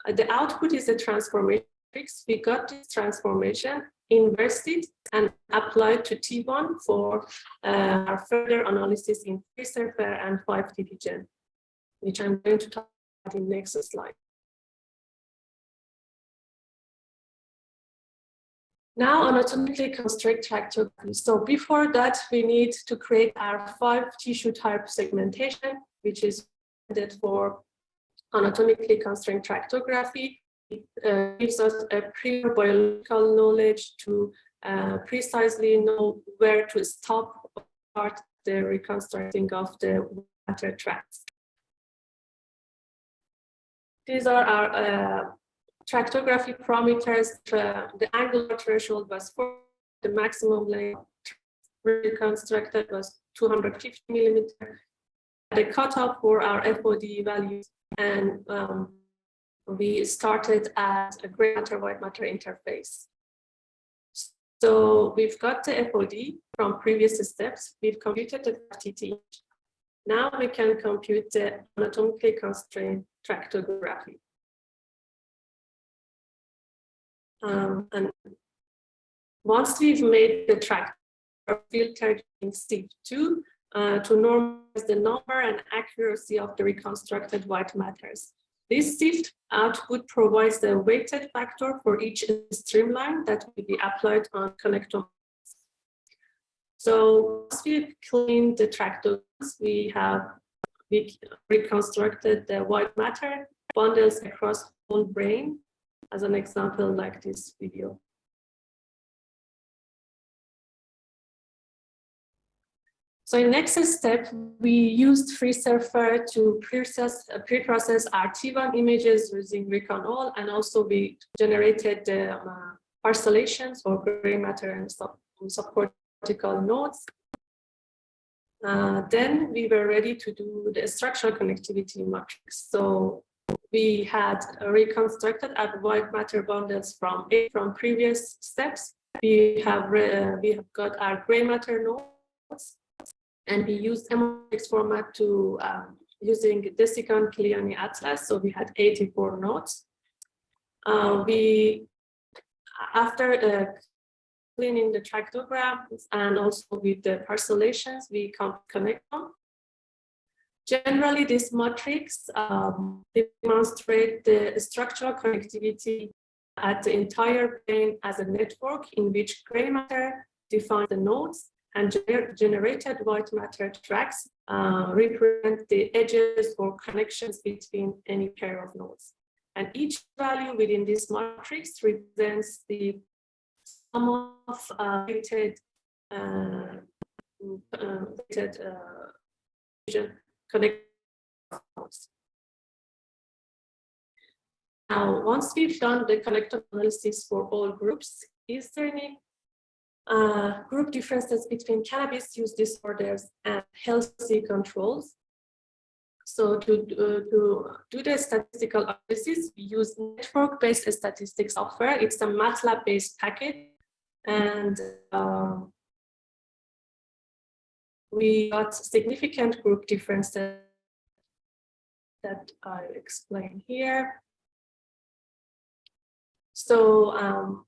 D: The output is a transformation matrix. We got this transformation, inversed it, and applied to T1 for our further analysis in 3-surfer and 5 division, which I'm going to talk about in the next slide. Now, anatomically constraint tractography. So before that, we need to create our 5 tissue type segmentation, which is needed for anatomically constrained tractography. It gives us a prior biological knowledge to precisely know where to stop or start the reconstructing of the water tracts. These are our tractography parameters. The angular threshold was 4, the maximum length reconstructed was 250 millimeter. The cutoff for our FOD values, and we started at a gray matter white matter interface. So we've got the FOD from previous steps. We've computed the FTT. Now we can compute the anatomically constrained tractography. And once we've made the track filtered in SIF2 to normalize the number and accuracy of the reconstructed white matters. This SIFT output provides the weighted factor for each streamline that will be applied on connector. So once we've cleaned the tractors, we reconstructed the white matter bundles across whole brain, as an example like this video. So in next step, we used FreeSurfer to pre-process our T1 images using ReconAll, and also we generated the parcellations for gray matter and subcortical nodes. Then we were ready to do the structural connectivity matrix. So we had reconstructed our white matter bundles from previous steps. We have got our gray matter nodes. And we used MX format to using Desicon Kiliani Atlas. So we had 84 nodes. After cleaning the tractograms and also with the parcellations, we connect them. Generally, this matrix demonstrates the structural connectivity at the entire brain as a network in which gray matter defines the nodes, and generated white matter tracks represent the edges or connections between any pair of nodes. And each value within this matrix represents the sum of weighted connected nodes. Now, once we've done the connector analysis for all groups, is there any group differences between cannabis use disorders and healthy controls? So to do the statistical analysis, we use network-based statistics software. It's a MATLAB-based package, and we got significant group differences that I'll explain here. So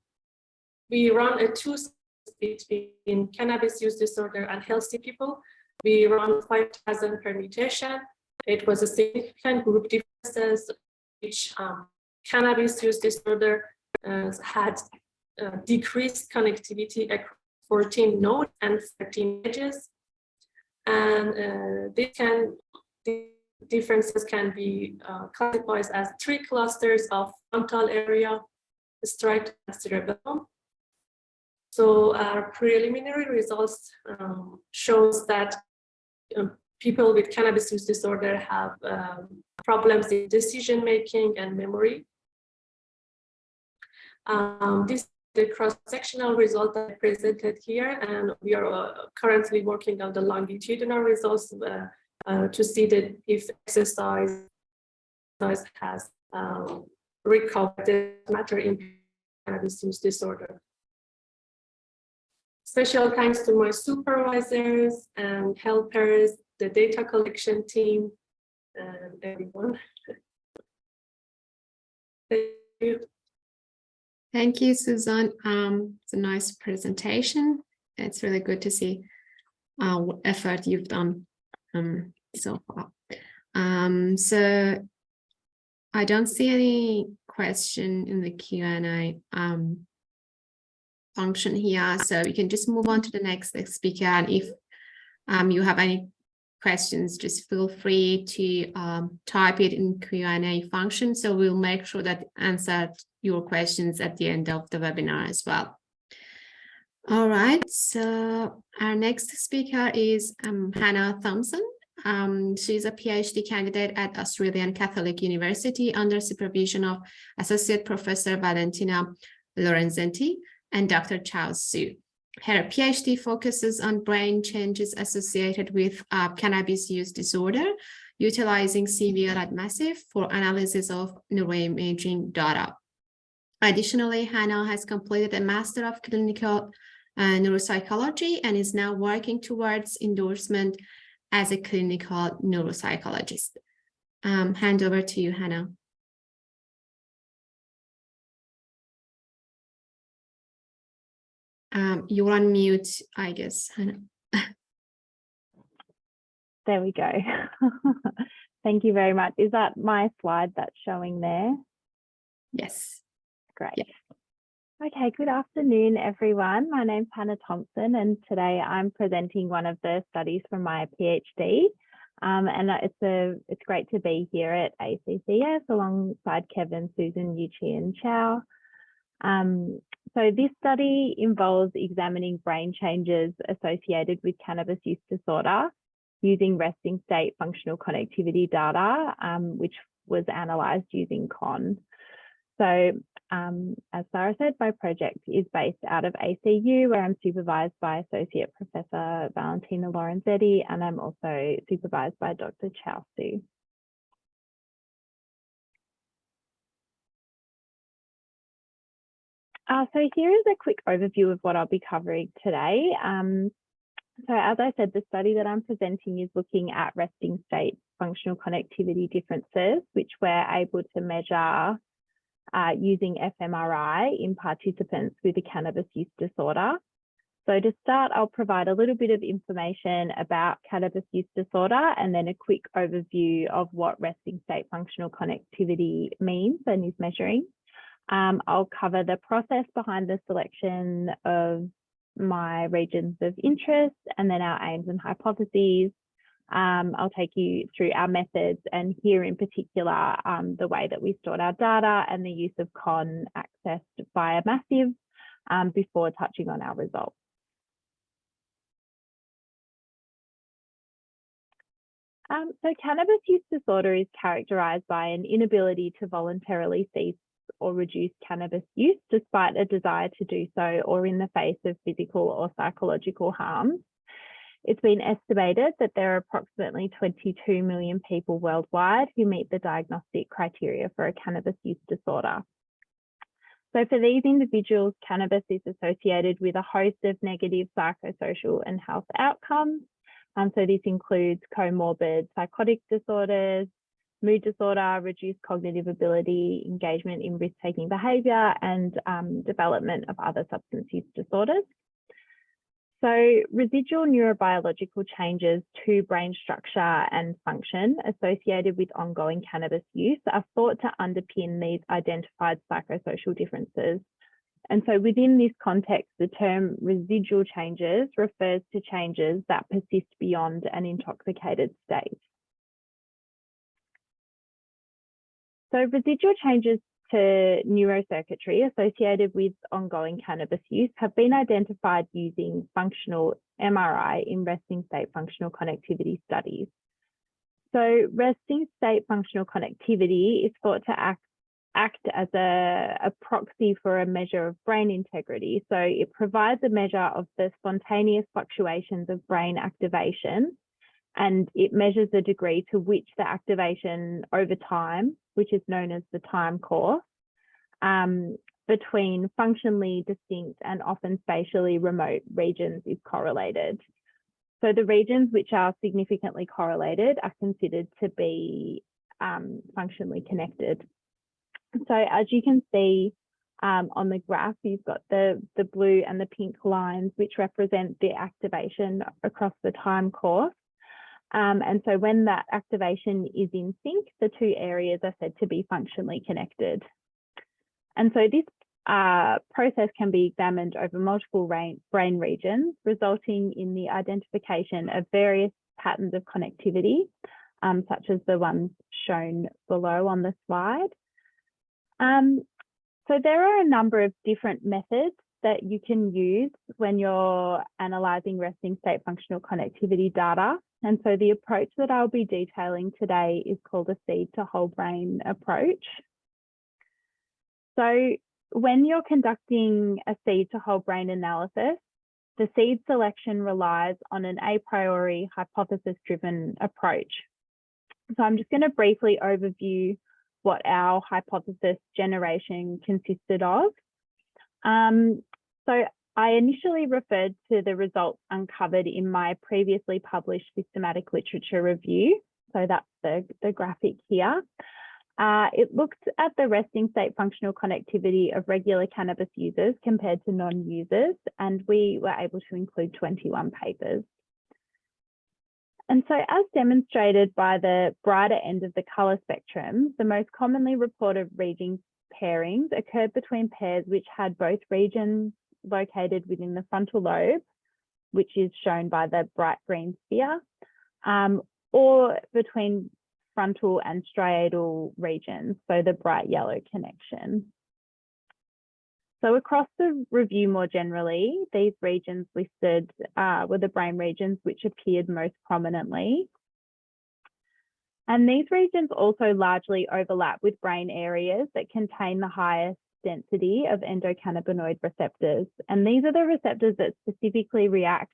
D: we run a two-step between cannabis use disorder and healthy people. We run 5,000 permutation. It was a significant group differences, which cannabis use disorder had decreased connectivity across 14 nodes and 13 edges. And these differences can be classified as 3 clusters of frontal area, striate cerebellum. So our preliminary results shows that people with cannabis use disorder have problems in decision making and memory. This is the cross-sectional result that I presented here, and we are currently working on the longitudinal results to see that if exercise has recovered the matter in cannabis use disorder. Special thanks to my supervisors and helpers, the data collection team, and everyone. Thank you.
A: Thank you, Susan. It's a nice presentation. It's really good to see what effort you've done so far. So I don't see any question in the Q&A function here, so we can just move on to the next speaker. And if you have any questions, just feel free to type it in Q&A function, so we'll make sure that answer your questions at the end of the webinar as well. All right, so our next speaker is Hannah Thompson. She's a PhD candidate at Australian Catholic University under supervision of Associate Professor Valentina Lorenzenti and Dr. Chao Su. Her PhD focuses on brain changes associated with cannabis use disorder, utilizing CVL at Massive for analysis of neuroimaging data. Additionally, Hannah has completed a Master of Clinical Neuropsychology and is now working towards endorsement as a clinical neuropsychologist. Hand over to you, Hannah. You're on mute, I guess, Hannah.
E: There we go. Thank you very much. Is that my slide that's showing there?
A: Yes.
E: Great.
A: Yeah.
E: Okay, good afternoon, everyone. My name's Hannah Thompson, and today I'm presenting one of the studies from my PhD. And it's great to be here at ACCS alongside Kevin, Susan, Yuchi, and Chow. So this study involves examining brain changes associated with cannabis use disorder using resting state functional connectivity data, which was analysed using CON. So as Sarah said, my project is based out of ACU, where I'm supervised by Associate Professor Valentina Lorenzetti, and I'm also supervised by Dr. Chow Su. So here is a quick overview of what I'll be covering today. So as I said, the study that I'm presenting is looking at resting state functional connectivity differences, which we're able to measure using fMRI in participants with a cannabis use disorder. So to start, I'll provide a little bit of information about cannabis use disorder and then a quick overview of what resting state functional connectivity means and is measuring. I'll cover the process behind the selection of my regions of interest and then our aims and hypotheses. I'll take you through our methods and here in particular, the way that we stored our data and the use of CON accessed via Massive before touching on our results. So cannabis use disorder is characterised by an inability to voluntarily cease or reduce cannabis use despite a desire to do so or in the face of physical or psychological harms. It's been estimated that there are approximately 22 million people worldwide who meet the diagnostic criteria for a cannabis use disorder. So for these individuals, cannabis is associated with a host of negative psychosocial and health outcomes. So this includes comorbid psychotic disorders, mood disorder, reduced cognitive ability, engagement in risk-taking behaviour, and development of other substance use disorders. So residual neurobiological changes to brain structure and function associated with ongoing cannabis use are thought to underpin these identified psychosocial differences. And so within this context, the term residual changes refers to changes that persist beyond an intoxicated state. So residual changes to neurocircuitry associated with ongoing cannabis use have been identified using functional MRI in resting state functional connectivity studies. So resting state functional connectivity is thought to act as a proxy for a measure of brain integrity. So it provides a measure of the spontaneous fluctuations of brain activation, and it measures the degree to which the activation over time, which is known as the time course, between functionally distinct and often spatially remote regions is correlated. So the regions which are significantly correlated are considered to be functionally connected. So as you can see on the graph, you've got the blue and the pink lines, which represent the activation across the time course. And so when that activation is in sync, the two areas are said to be functionally connected. And so this process can be examined over multiple brain regions, resulting in the identification of various patterns of connectivity, such as the ones shown below on the slide. So there are a number of different methods that you can use when you're analysing resting state functional connectivity data. And so the approach that I'll be detailing today is called a seed to whole brain approach. So when you're conducting a seed to whole brain analysis, the seed selection relies on an a priori hypothesis-driven approach. So I'm just going to briefly overview what our hypothesis generation consisted of. So I initially referred to the results uncovered in my previously published systematic literature review. So that's the graphic here. It looked at the resting state functional connectivity of regular cannabis users compared to non-users, and we were able to include 21 papers. And so as demonstrated by the brighter end of the colour spectrum, the most commonly reported region pairings occurred between pairs which had both regions located within the frontal lobe, which is shown by the bright green sphere, or between frontal and striatal regions, so the bright yellow connection. So across the review more generally, these regions listed were the brain regions which appeared most prominently. And these regions also largely overlap with brain areas that contain the highest density of endocannabinoid receptors. And these are the receptors that specifically react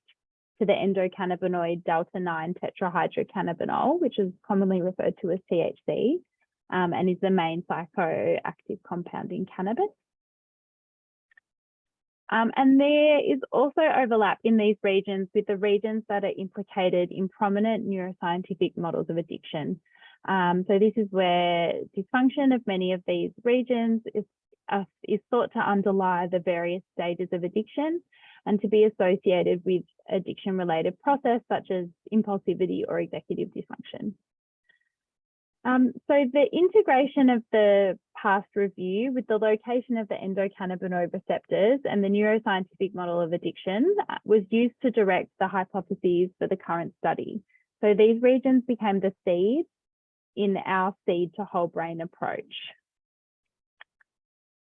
E: to the endocannabinoid delta-9 tetrahydrocannabinol, which is commonly referred to as THC, and is the main psychoactive compound in cannabis. And there is also overlap in these regions with the regions that are implicated in prominent neuroscientific models of addiction. So this is where dysfunction of many of these regions is thought to underlie the various stages of addiction and to be associated with addiction-related process such as impulsivity or executive dysfunction. So the integration of the past review with the location of the endocannabinoid receptors and the neuroscientific model of addiction was used to direct the hypotheses for the current study. So these regions became the seeds in our seed to whole brain approach.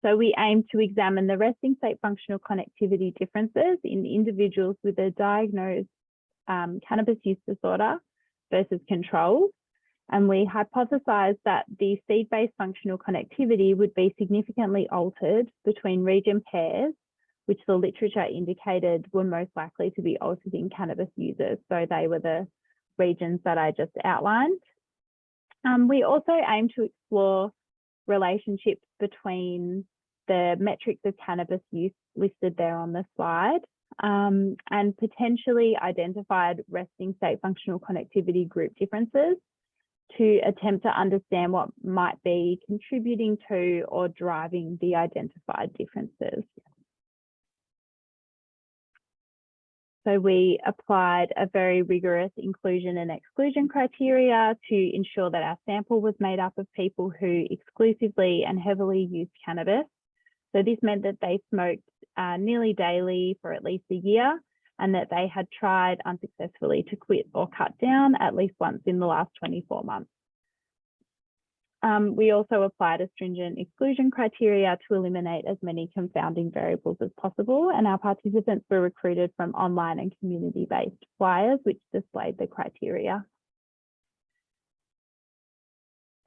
E: So we aim to examine the resting state functional connectivity differences in individuals with a diagnosed cannabis use disorder versus controls. And we hypothesized that the seed-based functional connectivity would be significantly altered between region pairs, which the literature indicated were most likely to be altered in cannabis users. So they were the regions that I just outlined. We also aim to explore relationships between the metrics of cannabis use listed there on the slide, and potentially identified resting state functional connectivity group differences to attempt to understand what might be contributing to or driving the identified differences. So we applied a very rigorous inclusion and exclusion criteria to ensure that our sample was made up of people who exclusively and heavily used cannabis. So this meant that they smoked nearly daily for at least a year, and that they had tried unsuccessfully to quit or cut down at least once in the last 24 months. We also applied a stringent exclusion criteria to eliminate as many confounding variables as possible, and our participants were recruited from online and community-based flyers which displayed the criteria.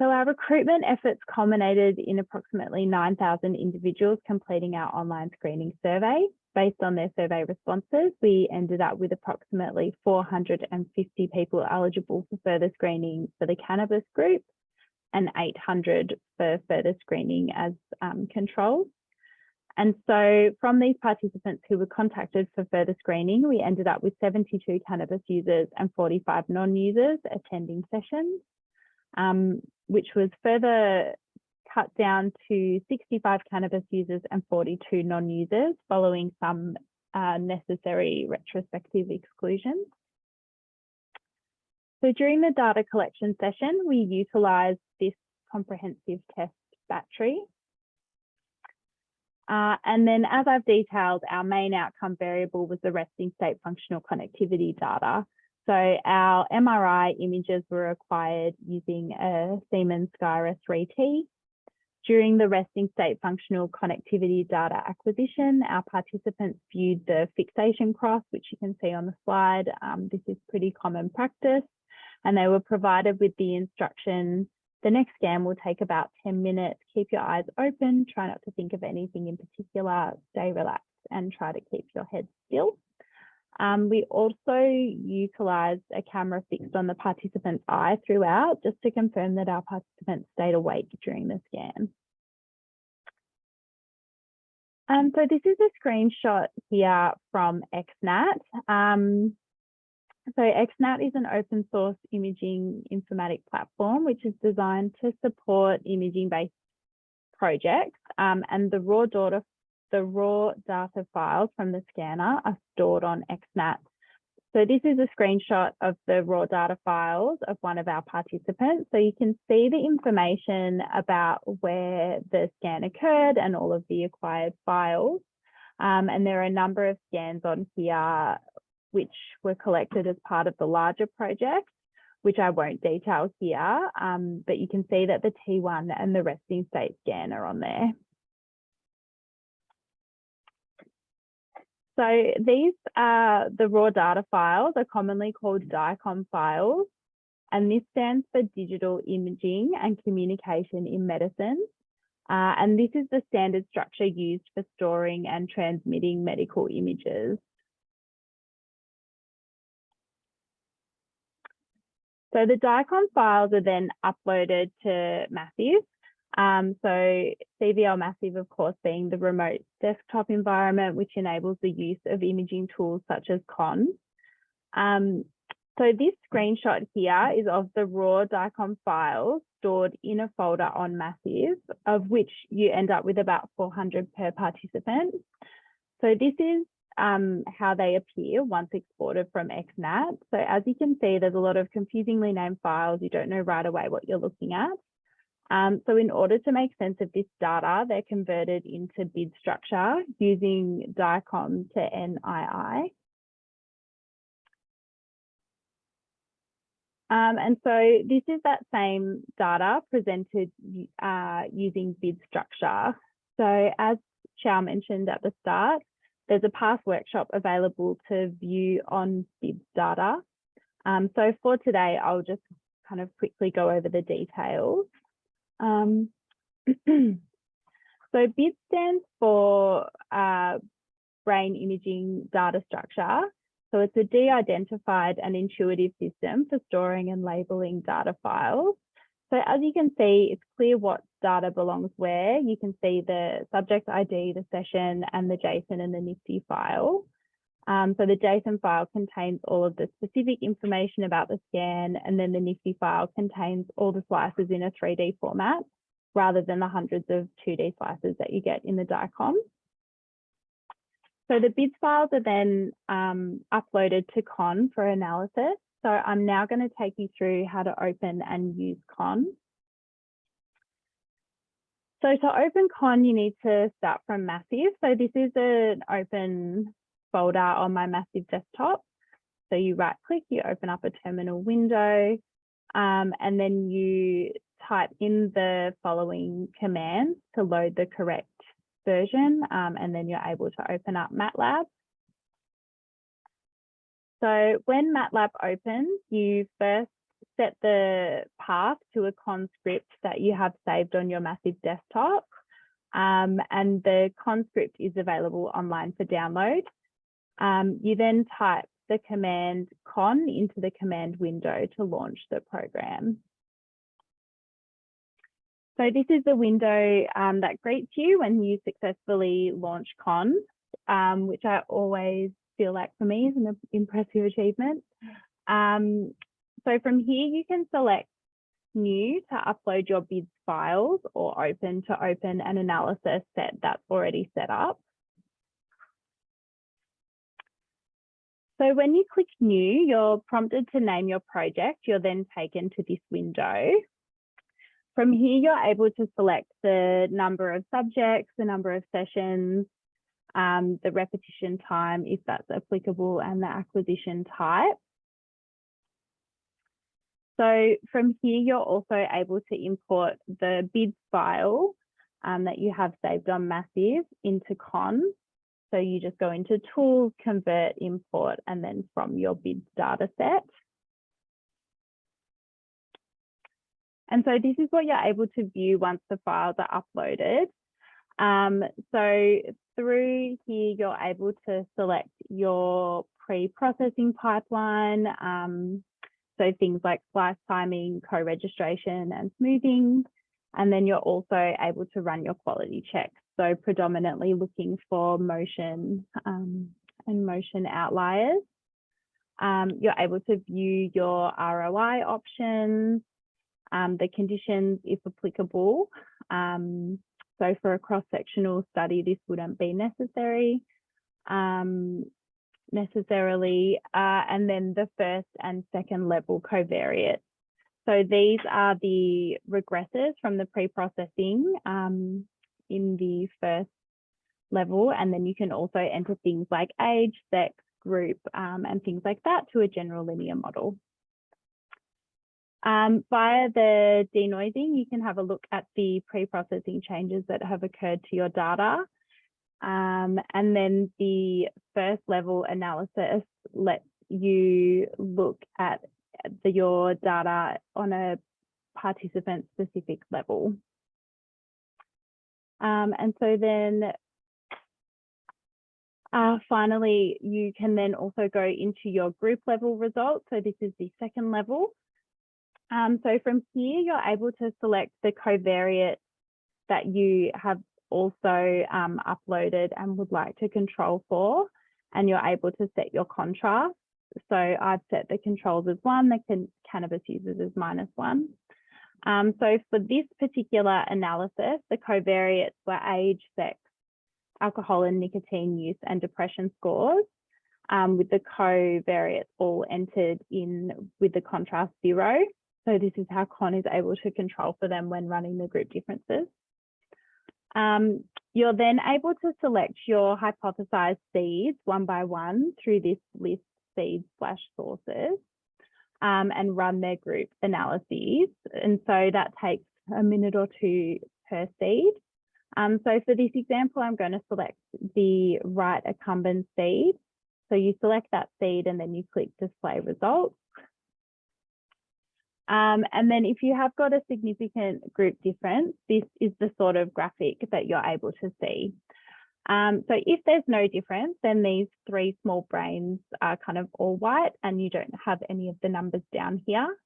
E: So our recruitment efforts culminated in approximately 9,000 individuals completing our online screening survey. Based on their survey responses, we ended up with approximately 450 people eligible for further screening for the cannabis group and 800 for further screening as controls. And so from these participants who were contacted for further screening, we ended up with 72 cannabis users and 45 non-users attending sessions, which was further cut down to 65 cannabis users and 42 non-users following some necessary retrospective exclusions. So during the data collection session, we utilised this comprehensive test battery. And then, as I've detailed, our main outcome variable was the resting state functional connectivity data. So our MRI images were acquired using a Siemens Skyra 3T. During the resting state functional connectivity data acquisition, our participants viewed the fixation cross, which you can see on the slide. This is pretty common practice. And they were provided with the instruction, the next scan will take about 10 minutes. Keep your eyes open, try not to think of anything in particular, stay relaxed and try to keep your head still. We also utilised a camera fixed on the participant's eye throughout, just to confirm that our participants stayed awake during the scan. So this is a screenshot here from XNAT. So XNAT is an open source imaging informatic platform, which is designed to support imaging-based projects, and the raw data files from the scanner are stored on XNAT. So this is a screenshot of the raw data files of one of our participants. So you can see the information about where the scan occurred and all of the acquired files. And there are a number of scans on here which were collected as part of the larger project, which I won't detail here, but you can see that the T1 and the resting state scan are on there. So these are the raw data files, are commonly called DICOM files, and this stands for Digital Imaging and Communication in Medicine. And this is the standard structure used for storing and transmitting medical images. So the DICOM files are then uploaded to Massive. So CVL Massive, of course, being the remote desktop environment, which enables the use of imaging tools such as CON. So this screenshot here is of the raw DICOM files stored in a folder on Massive, of which you end up with about 400 per participant. So this is how they appear once exported from XNAT. So as you can see, there's a lot of confusingly named files. You don't know right away what you're looking at. So in order to make sense of this data, they're converted into bid structure using DICOM to NII. And so this is that same data presented using bid structure. So as Xiao mentioned at the start, there's a past workshop available to view on bid data. So for today, I'll just kind of quickly go over the details. So BID stands for brain imaging data structure. So it's a de-identified and intuitive system for storing and labeling data files. So as you can see, it's clear what data belongs where. You can see the subject ID, the session, and the JSON and the NIFTY file. So the JSON file contains all of the specific information about the scan, and then the NIFTY file contains all the slices in a 3D format, rather than the hundreds of 2D slices that you get in the DICOM. So the BIDS files are then uploaded to CON for analysis. So I'm now going to take you through how to open and use CON. So to open CON, you need to start from Massive. So this is an open folder on my Massive desktop. So you right click, you open up a terminal window, and then you type in the following commands to load the correct version, and then you're able to open up MATLAB. So when MATLAB opens, you first set the path to a CON script that you have saved on your Massive desktop, and the CON script is available online for download. You then type the command CON into the command window to launch the program. So this is the window that greets you when you successfully launch CON, which I always feel like for me is an impressive achievement. So from here, you can select new to upload your BIDS files, or open to open an analysis set that's already set up. So when you click new, you're prompted to name your project. You're then taken to this window. From here, you're able to select the number of subjects, the number of sessions, the repetition time, if that's applicable, and the acquisition type. So from here, you're also able to import the BIDS file that you have saved on Massive into CON. So you just go into Tools, Convert, Import, and then from your BIDS data set. And so this is what you're able to view once the files are uploaded. So through here, you're able to select your pre-processing pipeline. So things like splice timing, co-registration and smoothing. And then you're also able to run your quality checks. So predominantly looking for motion and motion outliers. You're able to view your ROI options, the conditions if applicable. So for a cross-sectional study, this wouldn't be necessary necessarily. And then the first and second level covariates. So these are the regressors from the pre-processing in the first level. And then you can also enter things like age, sex, group, and things like that to a general linear model. Via the denoising, you can have a look at the pre-processing changes that have occurred to your data. And then the first level analysis lets you look at your data on a participant specific level. And so then finally, you can then also go into your group level results. So this is the second level. So from here, you're able to select the covariate that you have also uploaded and would like to control for, and you're able to set your contrast. So I've set the controls as 1, the cannabis users as -1. So for this particular analysis, the covariates were age, sex, alcohol and nicotine use and depression scores, with the covariates all entered in with the contrast 0. So this is how Con is able to control for them when running the group differences. You're then able to select your hypothesized seeds one by one through this list seeds/sources and run their group analyses. And so that takes a minute or 2 per seed. So for this example, I'm going to select the right accumbens seed. So you select that seed and then you click display results. And then if you have got a significant group difference, this is the sort of graphic that you're able to see. So if there's no difference, then these 3 small brains are kind of all white and you don't have any of the numbers down here.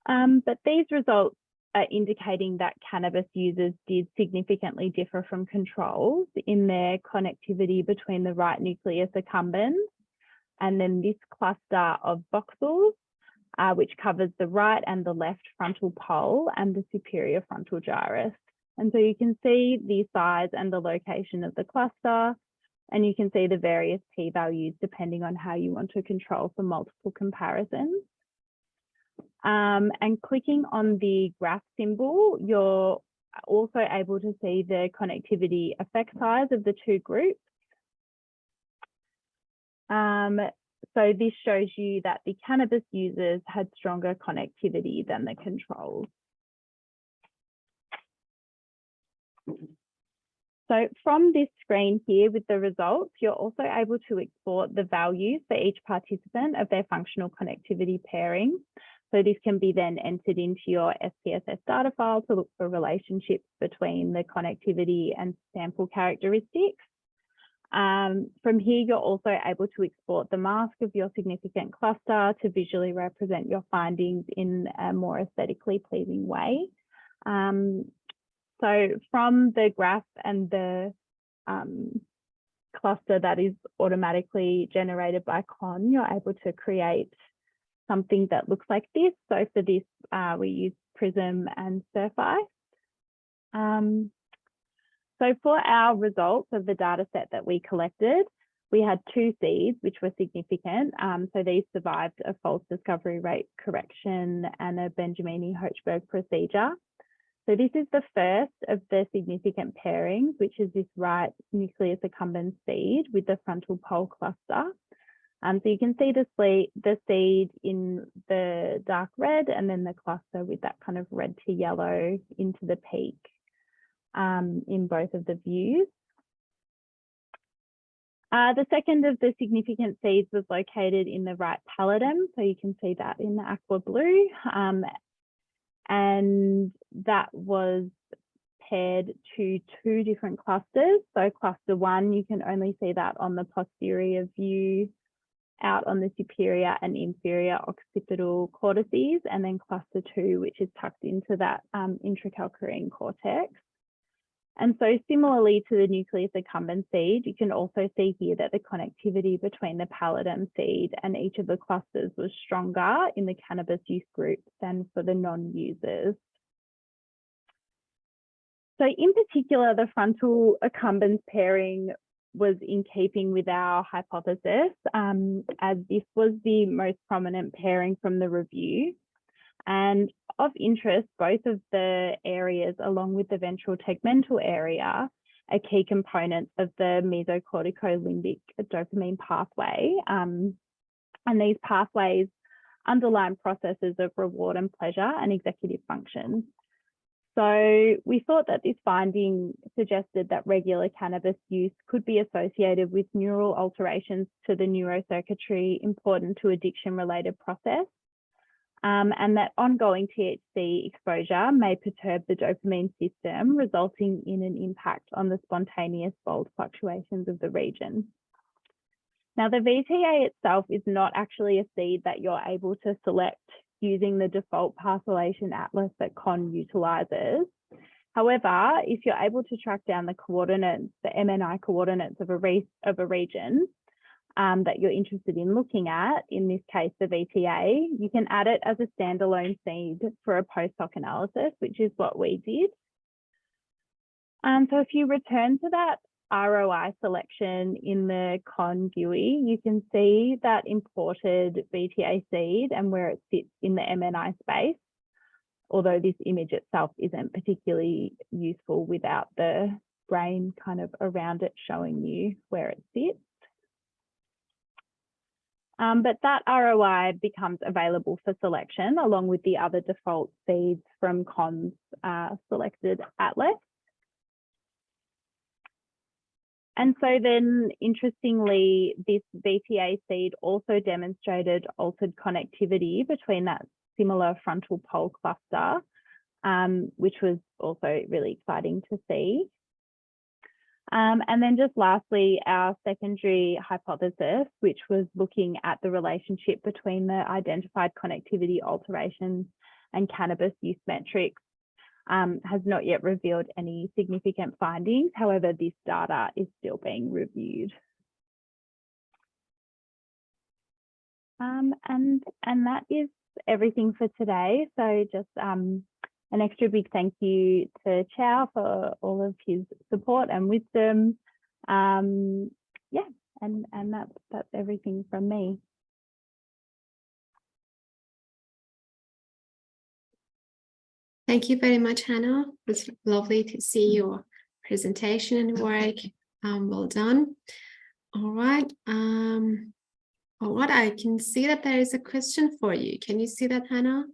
E: But these results are indicating that cannabis users did significantly differ from controls in their connectivity between the right nucleus accumbens and then this cluster of voxels, which covers the right and the left frontal pole and the superior frontal gyrus. And so you can see the size and the location of the cluster, and you can see the various p-values depending on how you want to control for multiple comparisons. And clicking on the graph symbol, you're also able to see the connectivity effect size of the 2 groups. So this shows you that the cannabis users had stronger connectivity than the controls. So from this screen here with the results, you're also able to export the values for each participant of their functional connectivity pairing. So this can be then entered into your SPSS data file to look for relationships between the connectivity and sample characteristics. From here, you're also able to export the mask of your significant cluster to visually represent your findings in a more aesthetically pleasing way. So from the graph and the cluster that is automatically generated by Con, you're able to create something that looks like this. So for this, we use Prism and Surface. So for our results of the data set that we collected, we had 2 seeds which were significant. So these survived a false discovery rate correction and a Benjamini-Hochberg procedure. So this is the first of the significant pairings, which is this right nucleus accumbens seed with the frontal pole cluster. So you can see the seed in the dark red and then the cluster with that kind of red to yellow into the peak in both of the views. The second of the significant seeds was located in the right pallidum. So you can see that in the aqua blue. And that was paired to 2 different clusters. So cluster 1, you can only see that on the posterior view out on the superior and inferior occipital cortices, and then cluster 2, which is tucked into that intracalcarine cortex. And so similarly to the nucleus accumbens seed, you can also see here that the connectivity between the pallidum seed and each of the clusters was stronger in the cannabis use group than for the non-users. So in particular, the frontal accumbens pairing was in keeping with our hypothesis, as this was the most prominent pairing from the review. And of interest, both of the areas, along with the ventral tegmental area, are key components of the mesocorticolimbic dopamine pathway. And these pathways underline processes of reward and pleasure and executive function. So we thought that this finding suggested that regular cannabis use could be associated with neural alterations to the neurocircuitry important to addiction-related process, and that ongoing THC exposure may perturb the dopamine system, resulting in an impact on the spontaneous fold fluctuations of the region. Now, the VTA itself is not actually a seed that you're able to select using the default parcellation atlas that CON utilizes. However, if you're able to track down the coordinates, the MNI coordinates of a region that you're interested in looking at, in this case, the VTA, you can add it as a standalone seed for a post-hoc analysis, which is what we did. So if you return to that ROI selection in the CON GUI, you can see that imported VTA seed and where it sits in the MNI space, although this image itself isn't particularly useful without the brain kind of around it showing you where it sits. But that ROI becomes available for selection along with the other default seeds from CON's selected atlas. And so then, interestingly, this VTA seed also demonstrated altered connectivity between that similar frontal pole cluster, which was also really exciting to see. And then just lastly, our secondary hypothesis, which was looking at the relationship between the identified connectivity alterations and cannabis use metrics, has not yet revealed any significant findings. However, this data is still being reviewed. And that is everything for today. So just an extra big thank you to Chow for all of his support and wisdom. Yeah, and that's everything from me.
A: Thank you very much, Hannah. It's lovely to see your presentation and work. Well done. All right. I can see that there is a question for you. Can you see that, Hannah?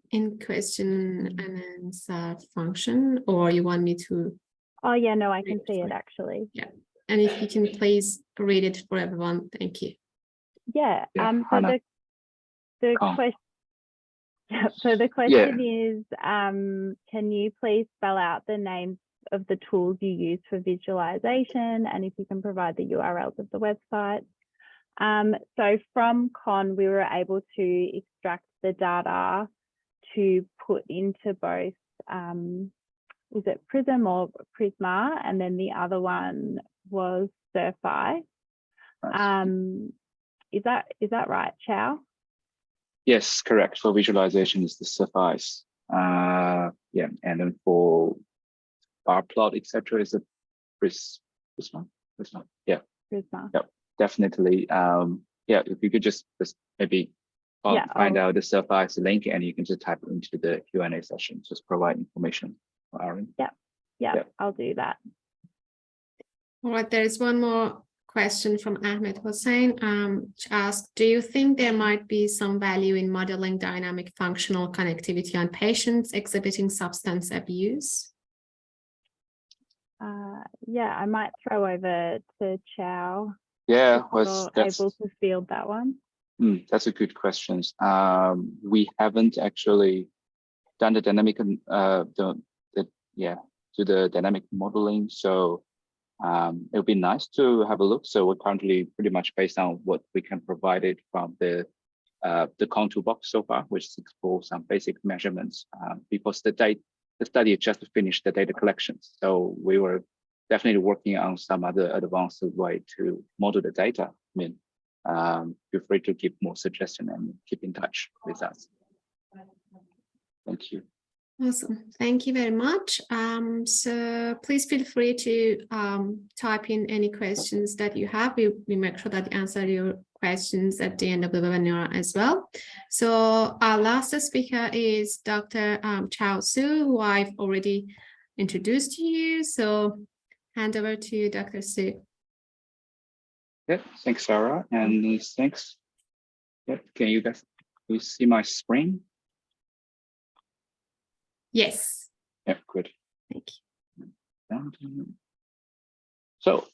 A: In question and answer function, or you want me to?
E: Oh yeah, no, I can see it actually.
A: Yeah, and if you can please read it for everyone, thank you.
E: Yeah. So the question is, can you please spell out the names of the tools you use for visualization, and if you can provide the URLs of the website. So from CON, we were able to extract the data to put into both, is it Prism or Prisma? And then the other one was Surfi. Is that right, Chow?
B: Yes, correct. For visualization is the Suffice. Yeah, and then for bar plot, etc., is the Prisma. Yeah.
E: Prisma.
B: Yep, definitely. Yeah, if you could just maybe find out the Suffice link, and you can just type it into the Q&A session. Just provide information for Aaron.
E: Yeah, I'll do that.
A: All right, there is one more question from Ahmed Hussein, which asks, do you think there might be some value in modeling dynamic functional connectivity on patients exhibiting substance abuse?
E: Yeah, I might throw over to Chow.
B: Yeah,
E: able to field that one.
B: That's a good question. We haven't actually done the dynamic, the dynamic modeling. So It would be nice to have a look. So we're currently pretty much based on what we can provide it from the contour box so far, which explores some basic measurements because the study just finished the data collection. So we were definitely working on some other advanced way to model the data. I mean, feel free to give more suggestion and keep in touch with us. Thank you.
A: Awesome. Thank you very much. So please feel free to type in any questions that you have. We make sure that we answer your questions at the end of the webinar as well. So our last speaker is Dr. Chao Su, who I've already introduced to you. So hand over to Dr. Su.
B: Yeah, thanks, Sarah, and thanks. Yeah, can you see my screen?
A: Yes.
B: Yeah, good.
A: Thank
B: you. So,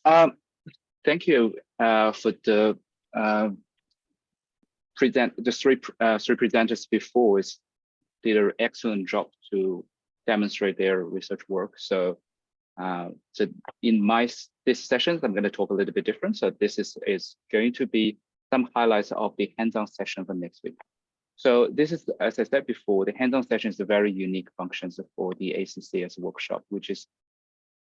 B: thank you for the three presenters before did an excellent job to demonstrate their research work. So, so in this session, I'm going to talk a little bit different. So this is going to be some highlights of the hands-on session for next week. So this is, as I said before, the hands-on session is a very unique function for the ACCS workshop, which is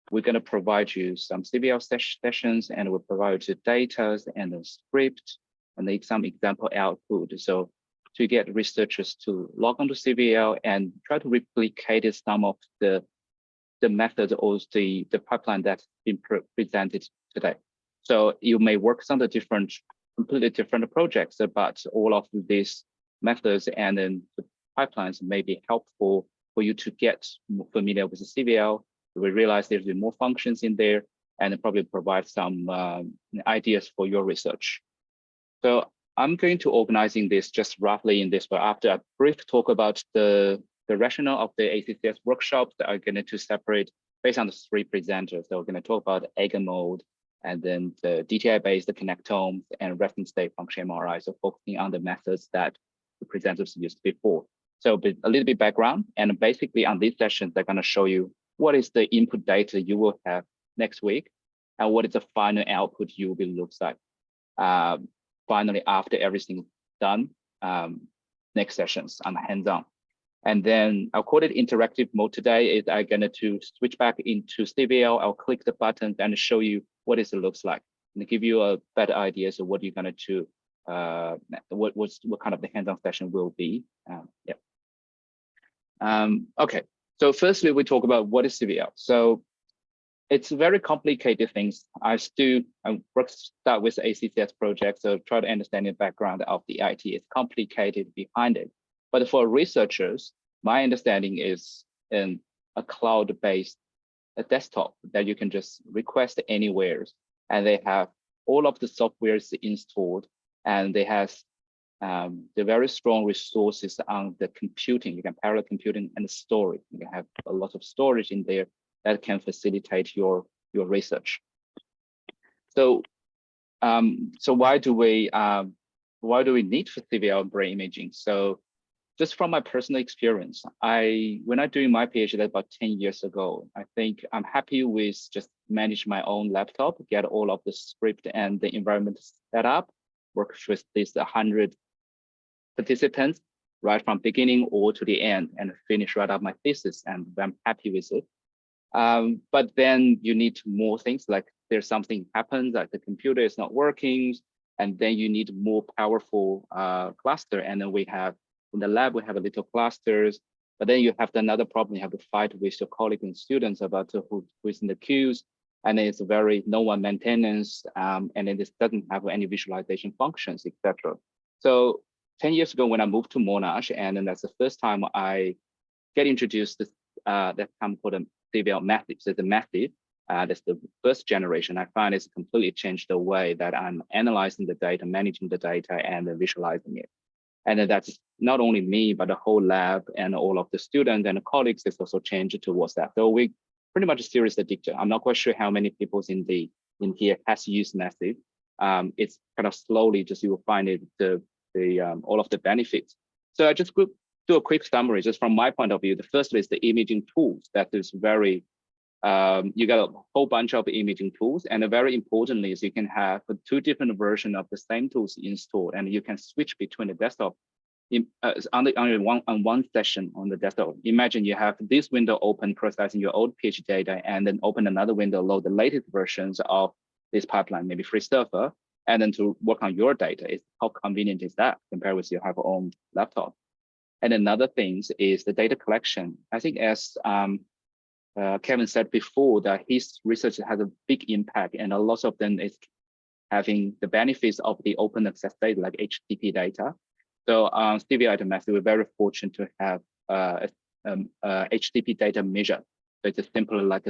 B: we're going to provide you some CVL sessions, and we'll provide you data and a script and some example output. So to get researchers to log onto CVL and try to replicate some of the method or the pipeline that's been presented today. So you may work on the completely different projects, but all of these methods and then the pipelines may be helpful for you to get more familiar with the CVL. We realize there's more functions in there and probably provide some ideas for your research. So I'm going to organizing this just roughly in this way. After a brief talk about the rationale of the ACCS workshops, that are going to separate based on the three presenters. So we're going to talk about eigenmode and then the DTI-based connectomes and resting state function MRI. So focusing on the methods that the presenters used before. So a little bit background, and basically on these sessions, they're going to show you what is the input data you will have next week, and what is the final output you will look like. Finally, after everything's done, next sessions on the hands-on. And then I'll call it interactive mode today. Is I'm going to switch back into CVL. I'll click the button and show you what it looks like, and give you a better idea of what you're going to what kind of the hands-on session will be. Okay, so firstly, we talk about what is CVL. So it's very complicated things. I start with ACCS project, so try to understand the background of the IT. It's complicated behind it. But for researchers, my understanding is in a cloud-based desktop that you can just request anywhere, and they have all of the softwares installed, and they have the very strong resources on the computing. You can parallel computing and storage. You can have a lot of storage in there that can facilitate your research. So, so why do we need for CVL brain imaging? So, just from my personal experience, when I doing my PhD about 10 years ago, I think I'm happy with just manage my own laptop, get all of the script and the environment set up, work with these 100 participants right from beginning or to the end, and finish right up my thesis, and I'm happy with it. But then you need more things, like there's something happens, like the computer is not working, and then you need more powerful cluster. And then we have in the lab, we have a little clusters, but then you have another problem. You have to fight with your colleagues and students about who is in the queues, and then it's very no one maintenance, and then this doesn't have any visualization functions, etc. So 10 years ago, when I moved to Monash, and then that's the first time I get introduced to that time called a CVL method. So the method, that's the first generation. I find it's completely changed the way that I'm analyzing the data, managing the data, and visualizing it. And then that's not only me, but the whole lab and all of the students and the colleagues is also changed towards that. So we pretty much a serious addiction. I'm not quite sure how many people in here has used method. It's kind of slowly, just you will find it all of the benefits. So I just do a quick summary, just from my point of view. The first is the imaging tools that is very You got a whole bunch of imaging tools, and very importantly is you can have 2 different versions of the same tools installed, and you can switch between the desktop on one session on the desktop. Imagine you have this window open processing your old PhD data, and then open another window, load the latest versions of this pipeline, maybe free server, and then to work on your data. How convenient is that compared with your own laptop? And another thing is the data collection. I think as Kevin said before, that his research has a big impact, and a lot of them is having the benefits of the open access data like HTTP data. So CVL at Massive, we're very fortunate to have HTTP data measure. So it's simply like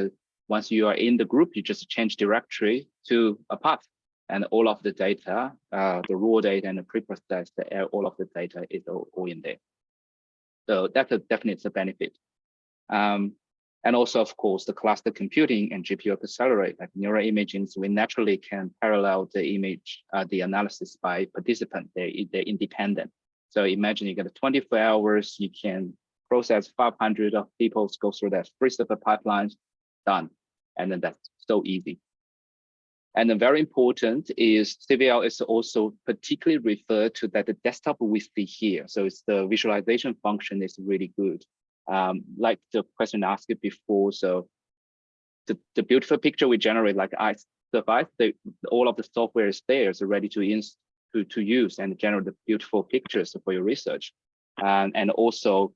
B: once you are in the group, you just change directory to a path, and all of the data, the raw data and the pre-processed, all of the data is all in there. So that's definitely a benefit. And also, of course, the cluster computing and GPU accelerate, like neuroimaging, so we naturally can parallel the image, the analysis by participant. They're independent. So imagine you get 24 hours, you can process 500 of people, go through that free server pipelines, done. And then that's so easy. And then very important is CVL is also particularly referred to that the desktop we see here. So it's the visualization function is really good. Like the question asked before, so the beautiful picture we generate, like I suffice, all of the software is there, so ready to use and generate the beautiful pictures for your research. And also,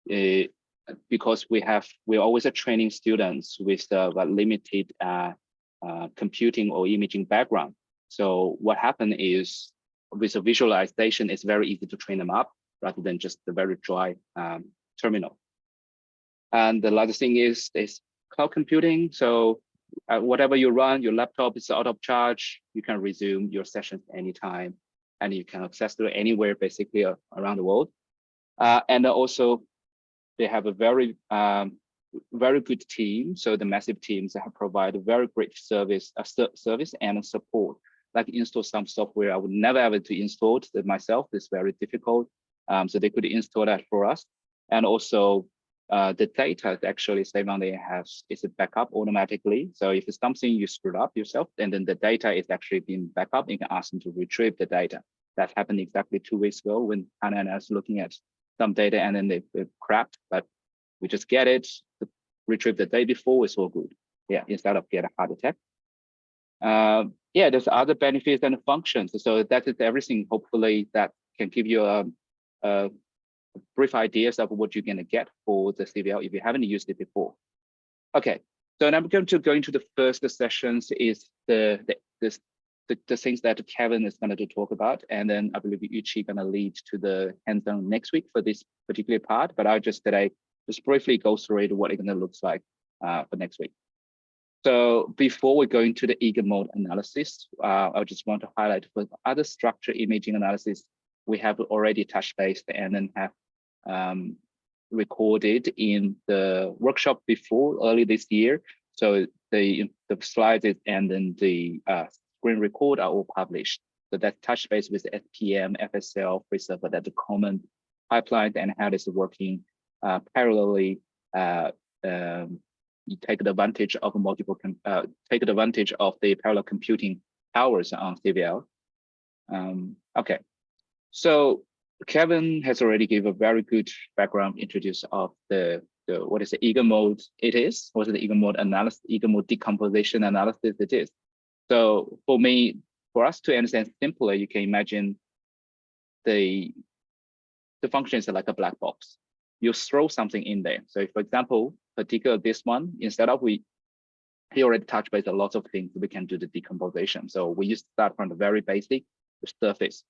B: because we're always training students with limited computing or imaging background. So what happened is with a visualization, it's very easy to train them up rather than just the very dry terminal. And the other thing is cloud computing. So whatever you run, your laptop is out of charge, you can resume your sessions anytime, and you can access to it anywhere basically around the world. And also they have a very good team. So the massive teams have provided very great service and support. Like install some software I would never ever to install it myself. It's very difficult. So they could install that for us. And also the data actually Savant has is a backup automatically. So if it's something you screwed up yourself, and then the data is actually being backed up, you can ask them to retrieve the data. That happened exactly 2 weeks ago when Hannah and I was looking at some data and then they cracked, but we just get it, retrieve the day before, it's all good. Yeah, instead of get a heart attack. Yeah, there's other benefits and functions. So that is everything. Hopefully that can give you a brief ideas of what you're going to get for the CVL if you haven't used it before. Okay, so now I'm going to go into the first sessions is the things that Kevin is going to talk about, and then I believe Yuchi going to lead to the hands-on next week for this particular part. But I'll just today just briefly go through it, what it's going to look like for next week. So before we go into the eigenmode analysis, I just want to highlight for other structure imaging analysis, we have already touched base and then have recorded in the workshop before early this year. So the slides and then the screen record are all published. So that touch base with SPM, FSL, free server, that the common pipelines and how it's working parallelly. You take advantage of the parallel computing powers on CVL. Okay, so Kevin has already given a very good background introduce of the what is the eigenmode it is, what is the eigenmode analysis, eigenmode decomposition analysis it is. So for us to understand simply, you can imagine the function is like a black box. You throw something in there. So for example, particularly this one, instead of he already touched base a lot of things, we can do the decomposition. So we used to start from the very basic surface.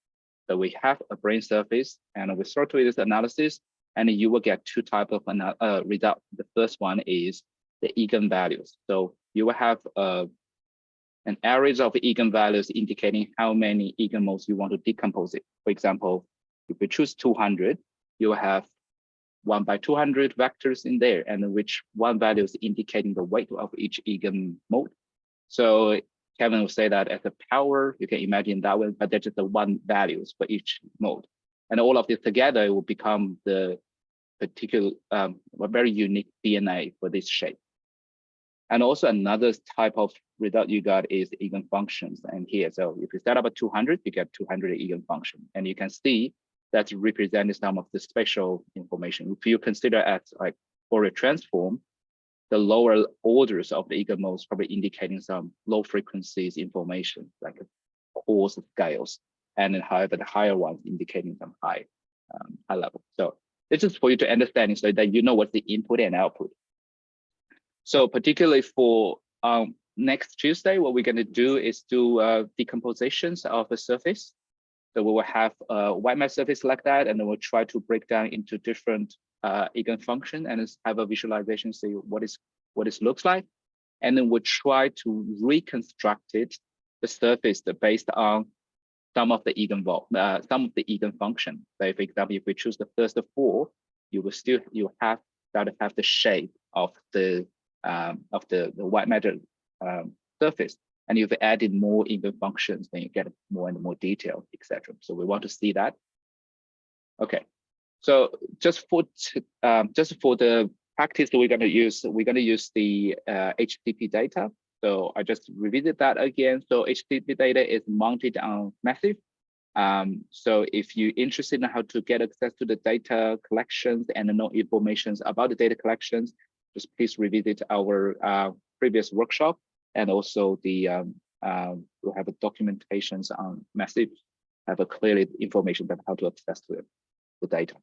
B: So we have a brain surface and we start with this analysis, and you will get 2 types of result. The first one is the eigenvalues. So you will have an average of eigenvalues indicating how many eigenmodes you want to decompose it. For example, if we choose 200, you will have 1 by 200 vectors in there, and which one value is indicating the weight of each eigenmode. So Kevin will say that as a power, you can imagine that one, but that's just the 1 values for each mode. And all of this together will become the particular, a very unique DNA for this shape. And also another type of result you got is eigenfunctions. And here, so if you set up a 200, you get 200 eigenfunction. And you can see that's representing some of the spatial information. If you consider as like Fourier transform, the lower orders of the eigenmodes probably indicating some low frequencies information, like coarse scales. And then however, the higher ones indicating some high level. So this is for you to understand so that you know what's the input and output. So particularly for next Tuesday, what we're going to do is do decompositions of a surface. So we will have a white matter surface like that, and then we'll try to break down into different eigenfunction and have a visualization, see what it looks like. And then we'll try to reconstruct it, the surface based on some of the eigenfunction. So for example, if we choose the first 4, you have to have the shape of the white matter surface. And if you added more eigenfunctions, then you get more and more detail, etc. So we want to see that. Okay, so just for the practice that we're going to use the HTTP data. So I just revisit that again. So HTTP data is mounted on Massive. So if you're interested in how to get access to the data collections and know information about the data collections, just please revisit our previous workshop, and also the we'll have a documentations on Massive, have a clearly information about how to access to the data.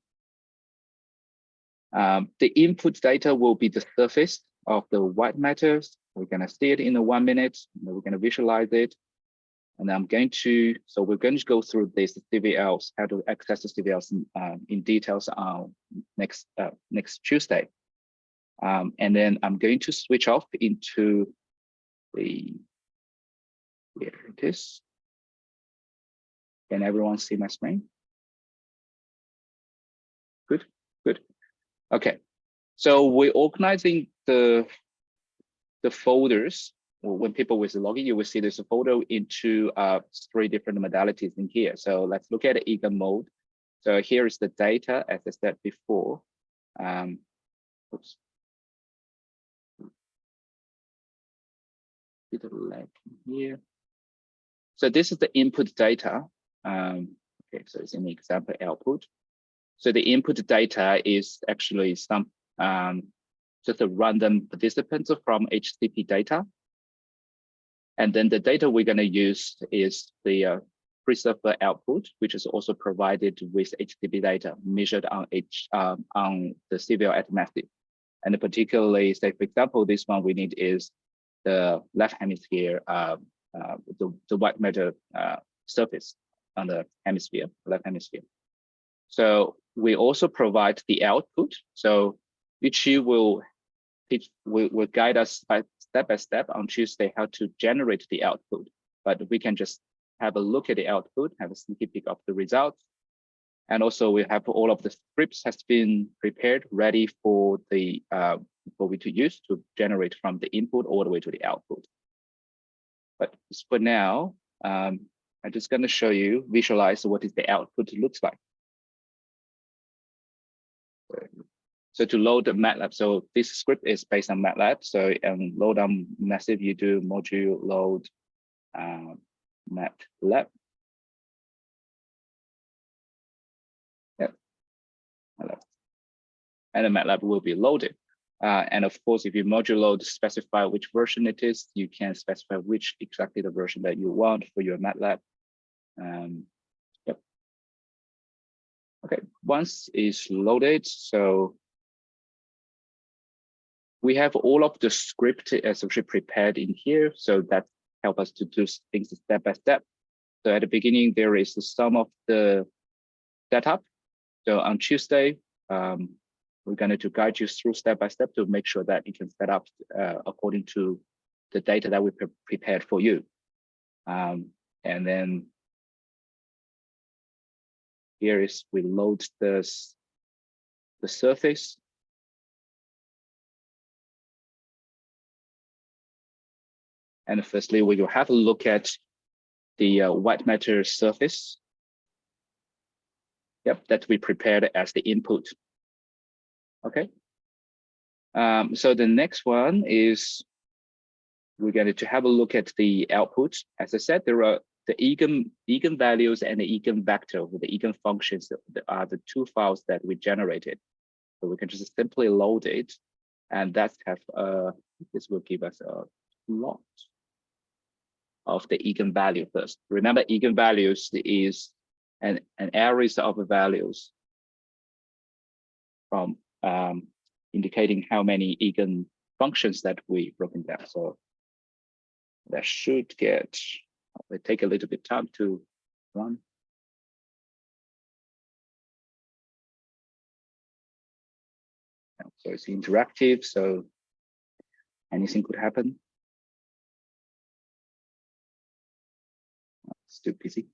B: The input data will be the surface of the white matters. We're going to see it in 1 minute, and then we're going to visualize it. And we're going to go through this CVLs, how to access the CVLs in details on next Tuesday. And then I'm going to switch off into here it is. Can everyone see my screen? Good. Okay. So we're organizing the folders. When people will log in, you will see there's a folder into 3 different modalities in here. So let's look at the eigenmode. So here is the data, as I said before. Oops. Bit of lag here. So this is the input data. Okay, so it's an example output. So the input data is actually some just a random participants from HTTP data. And then the data we're going to use is the pre-surfer output, which is also provided with HTTP data measured on the CVL at Massive. And particularly, say for example, this one we need is the left hemisphere, the white matter surface on the left hemisphere. So we also provide the output. So which you will guide us step by step on Tuesday how to generate the output. But we can just have a look at the output, have a sneaky peek of the results. And also we have all of the scripts has been prepared, ready for the for we to use to generate from the input all the way to the output. But for now, I'm just going to show you, visualize what is the output looks like. So to load the MATLAB, so this script is based on MATLAB. So load on Massive, you do module load MATLAB. Yep, MATLAB. And the MATLAB will be loaded. And of course, if you module load, specify which version it is, you can specify which exactly the version that you want for your MATLAB. Yep. Okay, once it's loaded, so we have all of the script as actually prepared in here, so that help us to do things step by step. So at the beginning, there is some of the setup. So on Tuesday, we're going to guide you through step by step to make sure that you can set up according to the data that we prepared for you. And then here is we load the surface. And firstly, we will have a look at the white matter surface. Yep, that we prepared as the input. Okay. So the next one is we're going to have a look at the output. As I said, there are the eigenvalues and the eigenvector, the eigenfunctions that are the two files that we generated. So we can just simply load it, and that's this will give us a plot of the eigenvalue first. Remember, eigenvalues is an arrays of values from indicating how many eigenfunctions that we broken down. So that should get, it take a little bit time to run. So it's interactive, so anything could happen. It's too busy.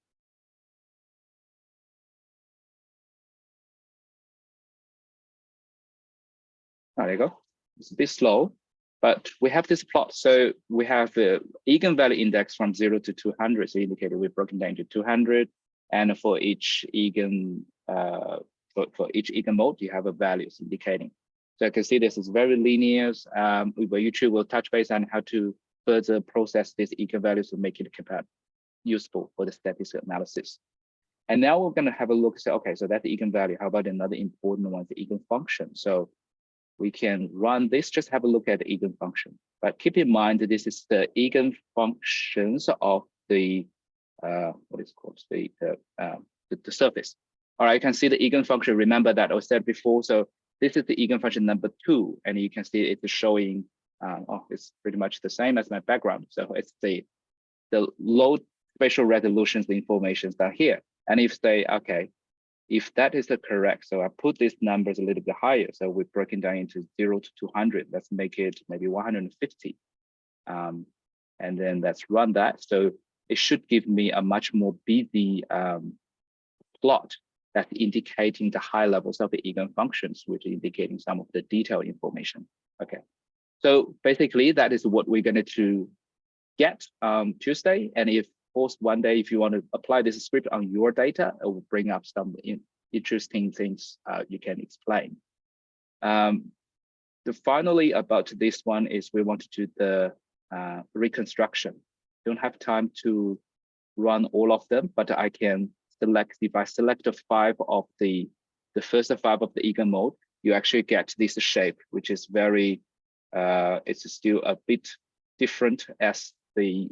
B: Oh, there you go. It's a bit slow, but we have this plot. So we have the eigenvalue index from 0 to 200. So indicated we've broken down to 200, and for each eigen for each eigenmode, you have a values indicating. So I can see this is very linear. YouTube will touch base on how to further process these eigenvalues to make it useful for the statistical analysis. And now we're going to have a look. So okay, so that's the eigenvalue. How about another important one, the eigenfunction? So we can run this, just have a look at the eigenfunction. But keep in mind that this is the eigenfunctions of the what is called the surface. All right, you can see the eigenfunction. Remember that I said before. So this is the eigenfunction number 2, and you can see it's showing. It's pretty much the same as my background. So it's the low spatial resolutions, the informations are here. And if they okay, if that is the correct, so I put these numbers a little bit higher. So we're breaking down into 0 to 200. Let's make it maybe 150. And then let's run that. So it should give me a much more busy plot that's indicating the high levels of the eigenfunctions, which is indicating some of the detailed information. Okay. So basically that is what we're going to get Tuesday. And if one day, if you want to apply this script on your data, it will bring up some interesting things you can explain. Finally, about this one is we want to do the reconstruction. Don't have time to run all of them, but I can select, if I select the first 5 of the eigenmode, you actually get this shape, which is very, it's still a bit different as the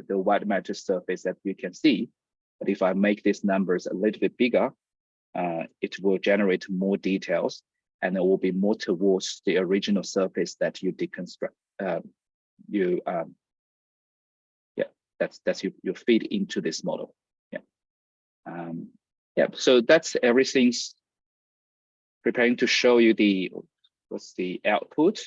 B: white matter surface that you can see. But if I make these numbers a little bit bigger, it will generate more details, and it will be more towards the original surface that you deconstruct. That's you feed into this model. So that's everything's preparing to show you what's the output.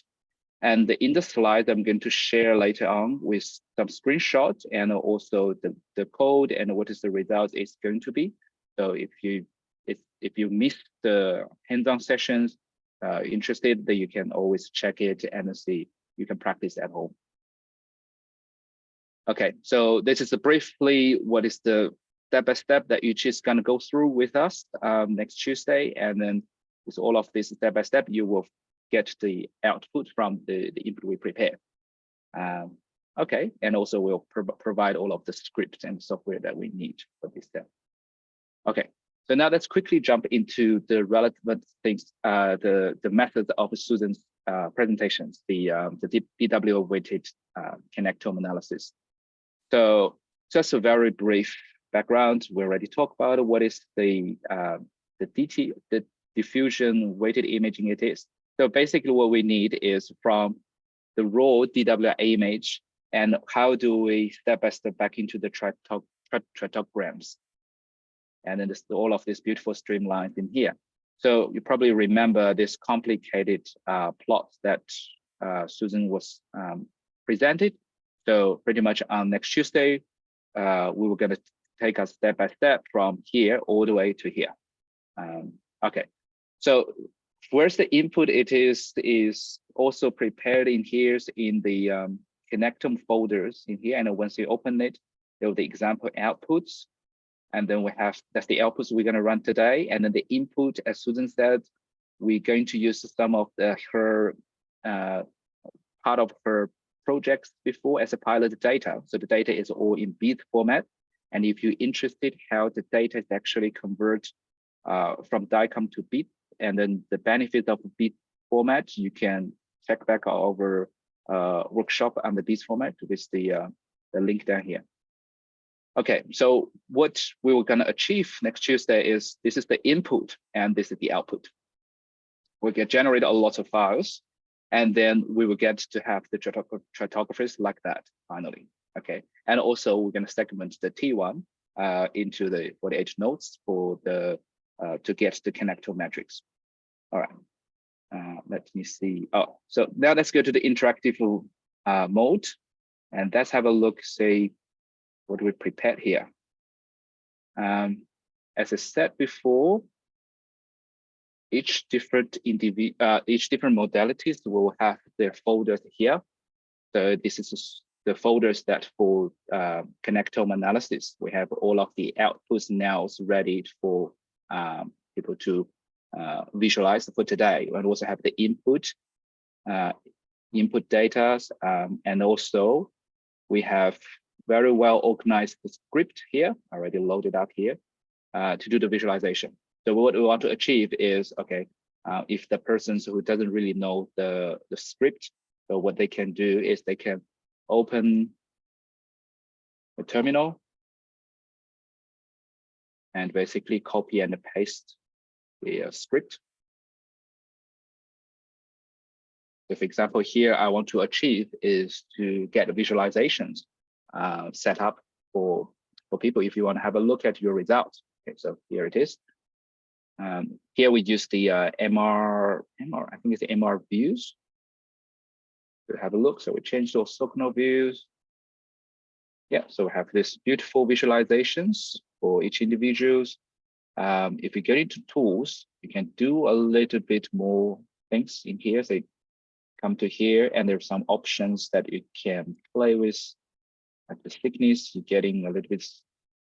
B: And in the slide, I'm going to share later on with some screenshots and also the code and what is the result is going to be. So if you miss the hands-on sessions, interested, then you can always check it and see. You can practice at home. Okay, so this is briefly what is the step-by-step that Yuchi is going to go through with us next Tuesday, and then with all of this step-by-step, you will get the output from the input we prepare. Okay, and also we'll provide all of the scripts and software that we need for this step. Okay, so now let's quickly jump into the relevant things, the methods of Susan's presentations, the DW weighted connectome analysis. So just a very brief background. We already talked about what is the diffusion weighted imaging it is. So basically what we need is from the raw DWI image, and how do we step-by-step back into the tractograms. And then all of these beautiful streamlines in here. So you probably remember this complicated plot that Susan was presented. So pretty much on next Tuesday, we were going to take us step-by-step from here all the way to here. Okay, so where's the input? It is also prepared in here in the connectome folders in here. And once you open it, there will be the example outputs. And then we have, that's the outputs we're going to run today. And then the input, as Susan said, we're going to use some of her part of her projects before as a pilot data. So the data is all in bit format. And if you're interested how the data is actually convert from DICOM to bit, and then the benefit of bit format, you can check back our workshop on the bit format with the link down here. Okay, so what we were gonna achieve next Tuesday is, this is the input and this is the output. We can generate a lot of files, and then we will get to have the chromatographies like that finally. Okay, and also we're gonna segment the T1 into the 48 nodes for the to get the connector matrix. All right, let me see. Oh, so now let's go to the interactive mode, and let's have a look. Say what we prepared here. As I said before, each different modalities will have their folders here. So this is the folders that for connectome analysis. We have all of the outputs now ready for people to visualize for today, and also have the input data, and also we have very well organized script here, already loaded up here to do the visualization. So what we want to achieve is, okay, if the persons who doesn't really know the script, so what they can do is they can open a terminal and basically copy and paste the script. So for example, here I want to achieve is to get visualizations set up for people if you want to have a look at your results. Okay, so here it is. Here we use the MR, I think it's the MR views to have a look. So we change those orthogonal views. Yeah, so we have this beautiful visualizations for each individuals. If you get into tools, you can do a little bit more things in here. So come to here, and there's some options that you can play with. Like the thickness, you're getting a little bit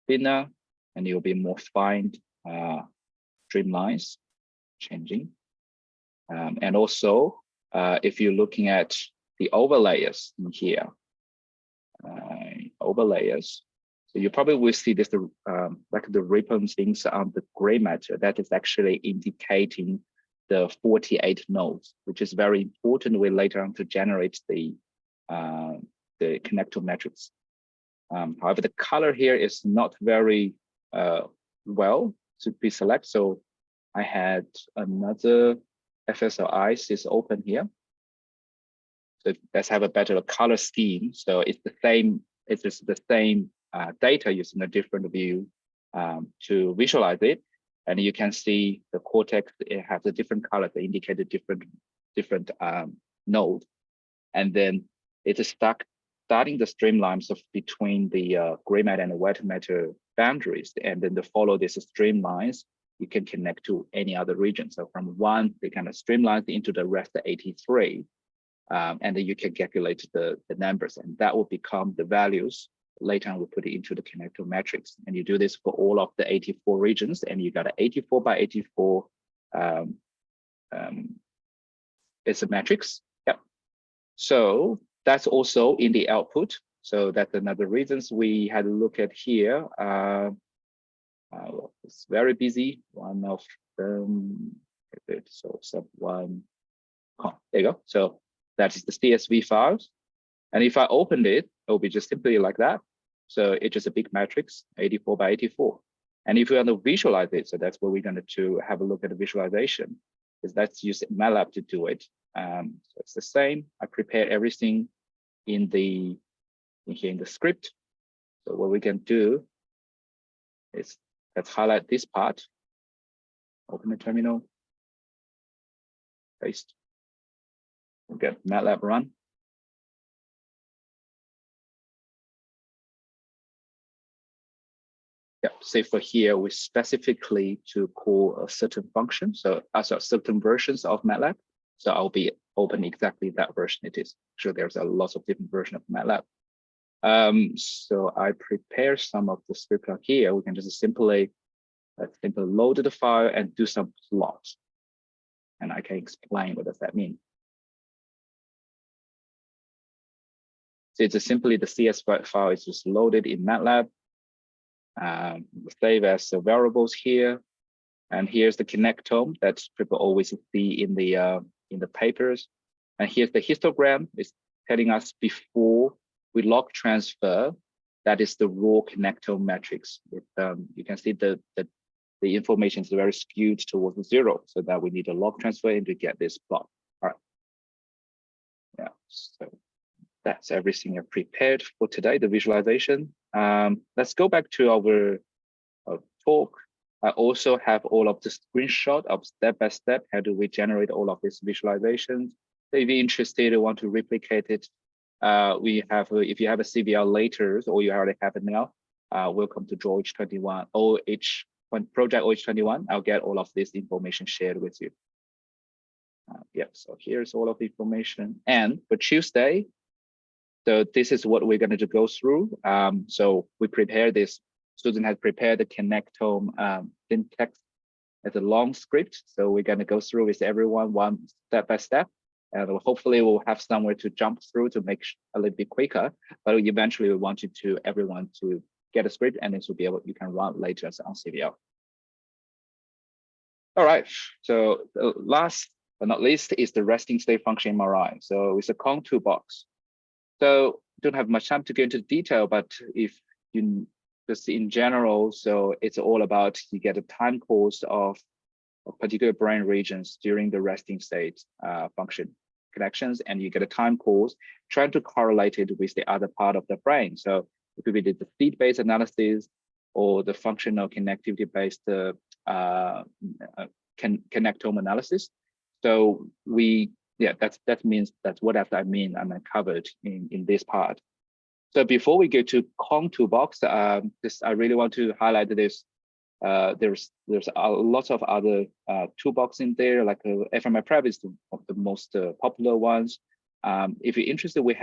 B: thinner, and you'll be more fine streamlines changing. And also, if you're looking at the overlayers in here, overlayers, so you probably will see this like the ribbons things on the gray matter that is actually indicating the 48 nodes, which is very important way later on to generate the connector matrix. However, the color here is not very well to be selected. So I had another FSLI is open here. So let's have a better color scheme. So it's the same. It's just the same data using a different view to visualize it, and you can see the cortex. It has a different color that indicate a different node, and then it's starting the streamlines of between the gray matter and the white matter boundaries, and then to follow these streamlines, you can connect to any other region. So from one, they kind of streamline into the rest of 83, and then you can calculate the numbers, and that will become the values. Later on, we'll put it into the connector matrix, and you do this for all of the 84 regions, and you got an 84 by 84. It's a matrix. Yep. So that's also in the output. So that's another reasons we had a look at here. It's very busy. One of them. So sub one. Oh, there you go. So that is the CSV files. And if I opened it, it will be just simply like that. So it's just a big matrix, 84 by 84. And if we want to visualize it, so that's what we're going to have a look at the visualization, is let's use MATLAB to do it. So it's the same. I prepared everything in the script. So what we can do is let's highlight this part, open the terminal, paste, we'll get MATLAB run. Yeah, say for here, we specifically to call a certain function. So certain versions of MATLAB. So I'll be open exactly that version it is. Sure, there's a lot of different versions of MATLAB. So I prepare some of the script out here. We can just simply load the file and do some plots. And I can explain what does that mean. So it's simply the CS file is just loaded in MATLAB, save as the variables here. And here's the connectome that people always see in the papers. And here's the histogram. It's telling us before we log transfer, that is the raw connectome matrix. You can see the information is very skewed towards 0, so that we need a log transfer in to get this plot. All right. Yeah, so that's everything I've prepared for today, the visualization. Let's go back to our talk. I also have all of the screenshot of step-by-step, how do we generate all of these visualizations. So if you're interested or want to replicate it, we have, if you have a CVL later, or you already have it now, welcome to OH21, Project OH21. I'll get all of this information shared with you. Yeah, so here's all of the information. And for Tuesday, so this is what we're going to go through. So we prepared this. Student has prepared the connectome syntax as a long script. So we're going to go through with everyone one step by step. And hopefully we'll have somewhere to jump through to make a little bit quicker. But eventually we want everyone to get a script, and this will be able, you can run later on CVL. All right. So the last but not least is the resting state function MRI. So it's a Kong toolbox. So don't have much time to go into detail, but if you just in general, so it's all about you get a time course of particular brain regions during the resting state function connections, and you get a time course trying to correlate it with the other part of the brain. So it could be the seed-based analysis or the functional connectivity-based connectome analysis. So that means that's what I mean and I covered in this part. So before we go to Kong toolbox, I really want to highlight this. There's a lot of other toolbox in there, like FMI Prep is one of the most popular ones. If you're interested, we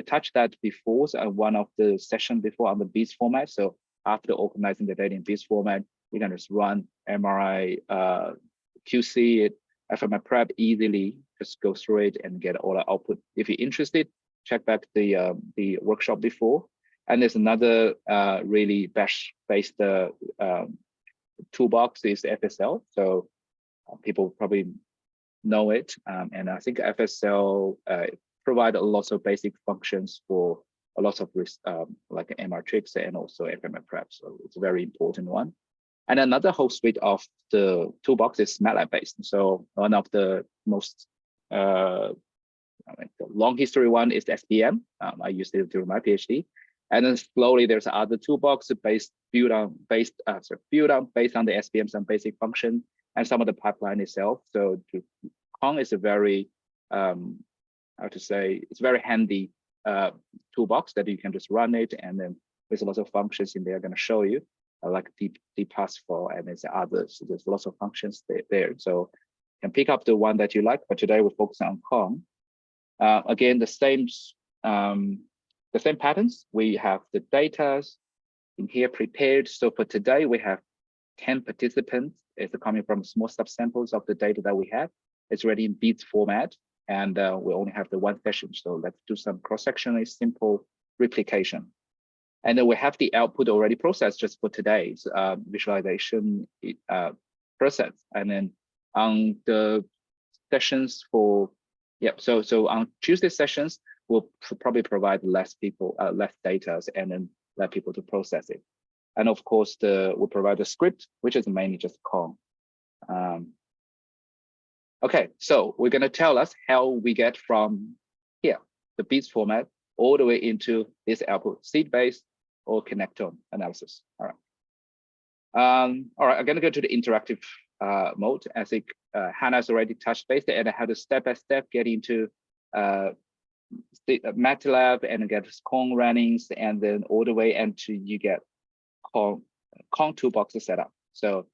B: touched that before on one of the sessions before on the BEAS format. So after organizing the data in BEAS format, you can just run MRI, QC it, FMI Prep easily, just go through it and get all the output. If you're interested, check back the workshop before. And there's another really bash-based toolbox is FSL. So people probably know it. And I think FSL provide a lot of basic functions for a lot of like MRTrix and also FMI Prep. So it's a very important one. And another whole suite of the toolbox is MATLAB based. So one of the most the long history one is SPM. I used it during my PhD. And then slowly there's other toolbox built on the SPM, some basic function and some of the pipeline itself. So Kong is a very it's very handy toolbox that you can just run it, and then there's lots of functions in there I'm going to show you, like DPass4 and there's others. So there's lots of functions there. So you can pick up the one that you like, but today we're focusing on Kong. Again, the same patterns. We have the data in here prepared. So for today, we have 10 participants. It's coming from small subsamples of the data that we have. It's already in BEAS format, and we only have the one session. So let's do some cross-sectionally simple replication. And then we have the output already processed just for today's visualization process. And then on the sessions for, so on Tuesday sessions, we'll probably provide less data and then let people to process it. And of course, we'll provide a script, which is mainly just Kong. Okay, so we're going to tell us how we get from here, the BEAS format, all the way into this output, seed-based or connectome analysis. All right. All right, I'm going to go to the interactive mode. I think Hannah's already touched base and how to step-by-step get into MATLAB and get Kong runnings, and then all the way into you get Kong toolboxes set up. So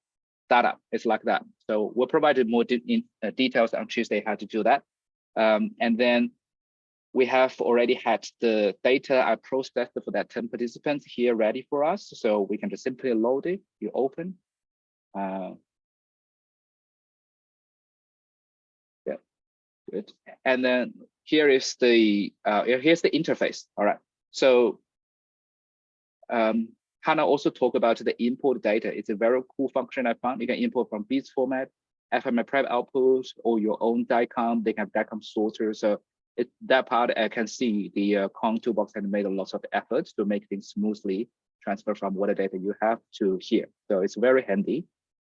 B: startup is like that. So we'll provide more details on Tuesday how to do that. And then we have already had the data I processed for that 10 participants here ready for us. So we can just simply load it, you open. Yeah, good. And then here's the interface. All right. So Hannah also talked about the import data. It's a very cool function I found. You can import from bits format, FMI prep output, or your own DICOM. They have DICOM sorter. So that part I can see the Kong toolbox has made a lot of efforts to make things smoothly transfer from what data you have to here. So it's very handy.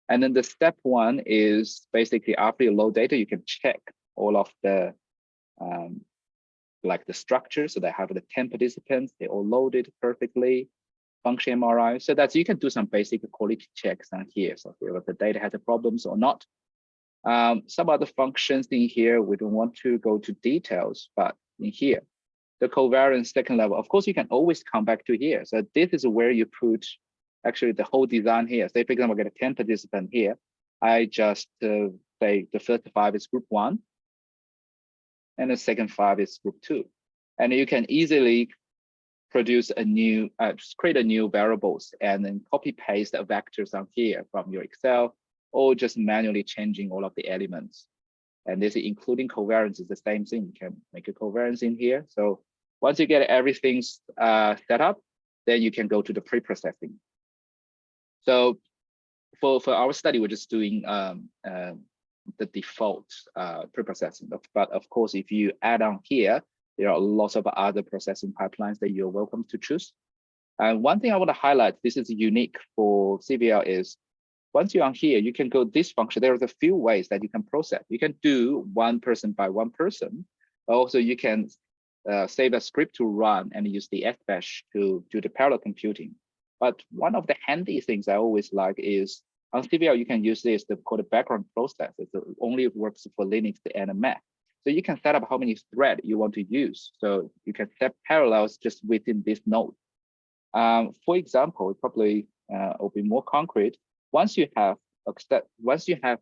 B: And then the step one is basically after you load data, you can check all of the like the structure. So they have the 10 participants, they all loaded perfectly, function MRI. So that you can do some basic quality checks on here. So if the data has problems or not. Some other functions in here, we don't want to go to details, but in here, the covariance second level, of course, you can always come back to here. So this is where you put actually the whole design here. Say, for example, I get a 10 participant here. I just say the first 5 is group 1, and the second 5 is group 2. And you can easily produce a new, just create a new variables and then copy paste the vectors on here from your Excel, or just manually changing all of the elements. And this including covariance is the same thing. You can make a covariance in here. So once you get everything set up, then you can go to the pre-processing. So for our study, we're just doing the default pre-processing. But of course, if you add on here, there are lots of other processing pipelines that you're welcome to choose. And one thing I want to highlight, this is unique for CVL, is once you're on here, you can go this function. There's a few ways that you can process. You can do one person by one person. Also, you can save a script to run and use the SBash to do the parallel computing. But one of the handy things I always like is on CVL, you can use this called a background process. It only works for Linux and Mac. So you can set up how many threads you want to use. So you can set parallels just within this node. For example, probably will be more concrete. Once you have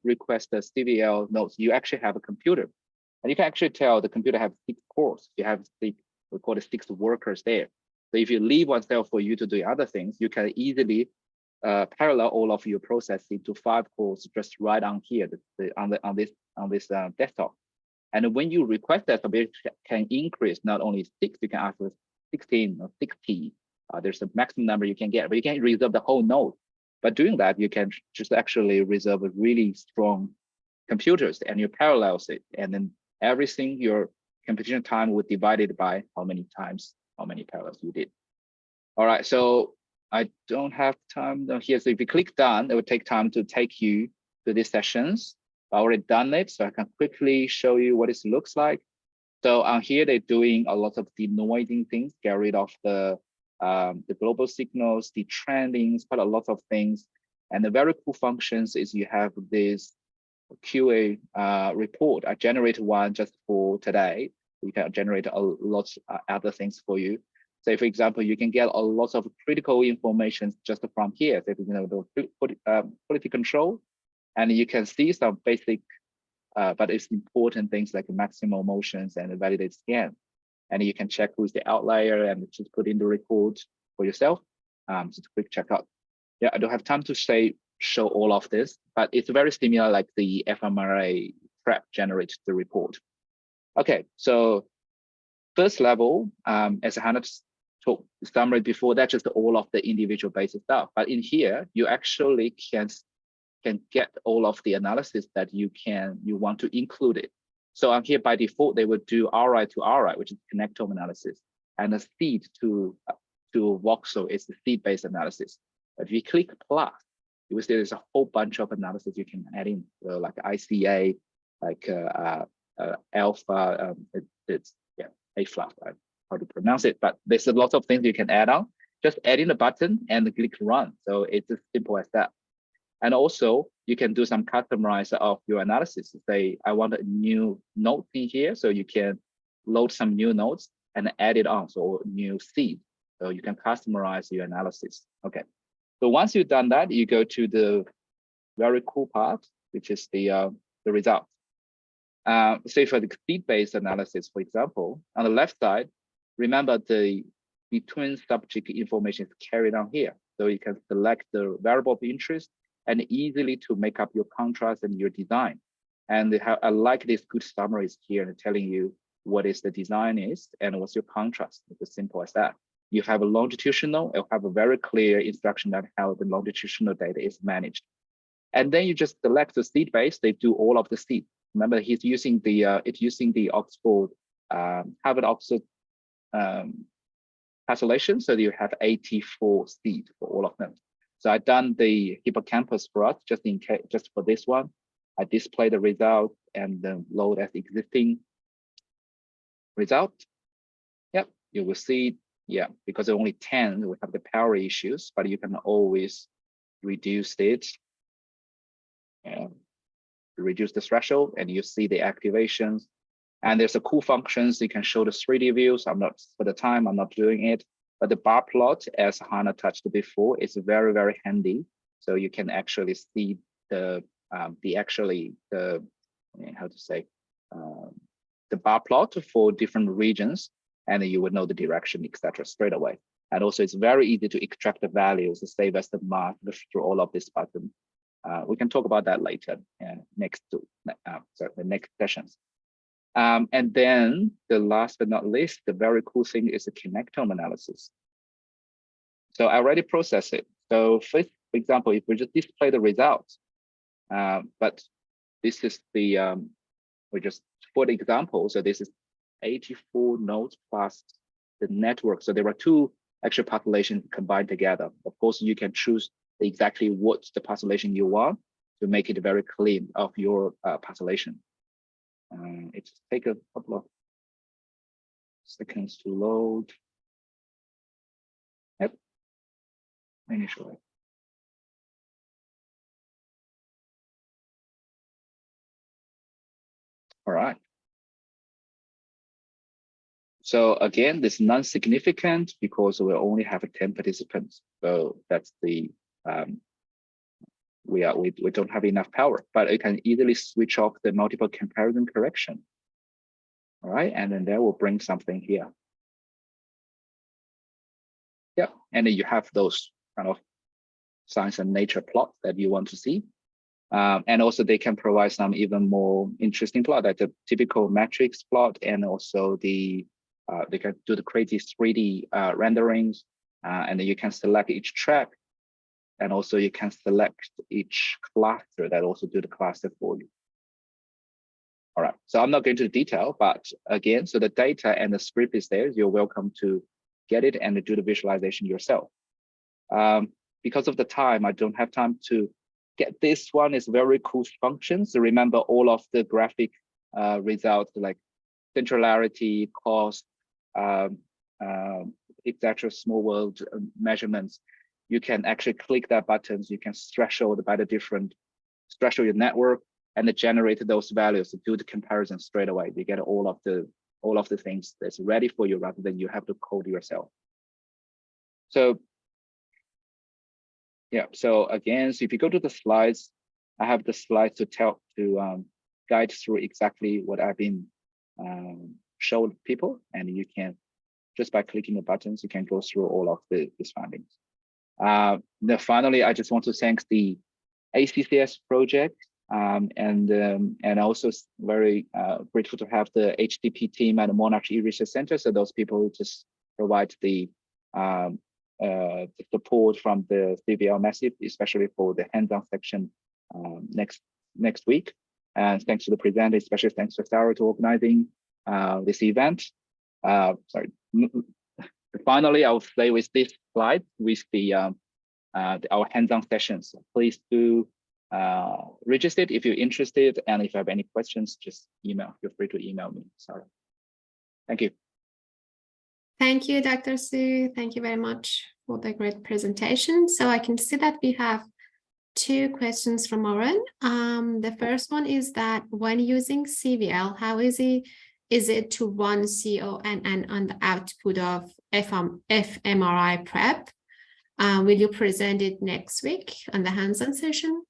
B: requested CVL nodes, you actually have a computer, and you can actually tell the computer have 6 cores. You have we call it 6 workers there. So if you leave one cell for you to do other things, you can easily parallel all of your processing to 5 cores just right on here on this desktop. And when you request that, it can increase not only 6, you can ask for 16 or 60. There's a maximum number you can get, but you can't reserve the whole node. But doing that, you can just actually reserve a really strong computers and you parallels it. And then everything, your computation time would divide it by how many times, how many parallels you did. All right, so I don't have time here. So if you click done, it would take time to take you to these sessions. I already done it, so I can quickly show you what it looks like. So on here, they're doing a lot of denoising things, get rid of the global signals, the trendings, quite a lot of things. And the very cool functions is you have this QA report. I generated one just for today. You can generate a lot of other things for you. Say, for example, you can get a lot of critical information just from here. So, you know, the quality control, and you can see some basic, but it's important things like maximal motions and validate scan. And you can check who's the outlier and just put in the report for yourself. Just a quick checkout. Yeah, I don't have time to show all of this, but it's very similar like the fMRI prep generates the report. Okay, so first level, as Hannah talked summary before, that's just all of the individual basic stuff. But in here, you actually can get all of the analysis that you want to include it. So on here by default, they would do RI to RI, which is connectome analysis, and a seed to voxel is the seed-based analysis. But if you click plus, you will see there's a whole bunch of analysis you can add in, like ICA, like alpha, it's A flat, right? How to pronounce it, but there's a lot of things you can add on. Just add in a button and click run. So it's as simple as that. And also, you can do some customize of your analysis. Say, I want a new node in here, so you can load some new nodes and add it on, so new seed. So you can customize your analysis. Okay. So once you've done that, you go to the very cool part, which is the result. Say for the seed-based analysis, for example, on the left side, remember the between subject information is carried on here. So you can select the variable of interest and easily to make up your contrast and your design. And I like this good summaries here and telling you what is the design is and what's your contrast. It's as simple as that. You have a longitudinal, it'll have a very clear instruction on how the longitudinal data is managed. And then you just select the seed base, they do all of the seed. Remember, he's using the Oxford, Harvard Oxford isolation, so you have 84 seed for all of them. So I've done the hippocampus for us just in case, just for this one. I display the result and then load as existing result. Yep, you will see, yeah, because only 10, we have the power issues, but you can always reduce it and reduce the threshold, and you see the activations. And there's a cool functions. You can show the 3D views. I'm not, for the time, I'm not doing it. But the bar plot, as Hannah touched before, is very, very handy. So you can actually see the bar plot for different regions, and you would know the direction, etc. straight away. And also, it's very easy to extract the values, to save as the mark through all of this button. We can talk about that later, the next sessions. And then the last but not least, the very cool thing is the kinectome analysis. So I already processed it. So for example, if we just display the results, but this is the, we just, for the example, so this is 84 nodes plus the network. So there are two actual populations combined together. Of course, you can choose exactly what the population you want to make it very clean of your population. It takes a couple of seconds to load. Yep, initially. All right. So again, this is non-significant because we only have 10 participants. So that's the we don't have enough power, but it can easily switch off the multiple comparison correction. All right, and then that will bring something here. Yeah, and then you have those kind of science and nature plots that you want to see. And also they can provide some even more interesting plot, like the typical matrix plot, and also the they can do the crazy 3D renderings, and then you can select each track, and also you can select each cluster that also do the cluster for you. All right, so I'm not going to the detail, but again, so the data and the script is there. You're welcome to get it and do the visualization yourself. Because of the time, I don't have time to get this one. Is very cool functions. So remember all of the graphic results like centrality, cost, etc. small world measurements. You can actually click that buttons. You can threshold by the different threshold your network and generate those values to do the comparison straight away. You get all of the things that's ready for you rather than you have to code yourself. So yeah, so again, so if you go to the slides, I have the slides to guide through exactly what I've been showed people, and you can just by clicking the buttons, you can go through all of these findings. Then finally, I just want to thank the ACCS project, and also very grateful to have the HDP team at the Monash Research Center. So those people just provide the support from the CVL Massive, especially for the hands-on section next week. And thanks to the presenter, especially thanks to Sarah to organizing this event. Sorry. Finally, I will say with this slide with the our hands-on sessions. Please do register if you're interested, and if you have any questions, just email. Feel free to email me. Sorry. Thank you.
A: Thank you, Dr. Su. Thank you very much for the great presentation. So I can see that we have two questions from Oren. The first one is that when using CVL, how easy is it to run CONN on the output of fMRI prep? Will you present it next week on the hands-on session?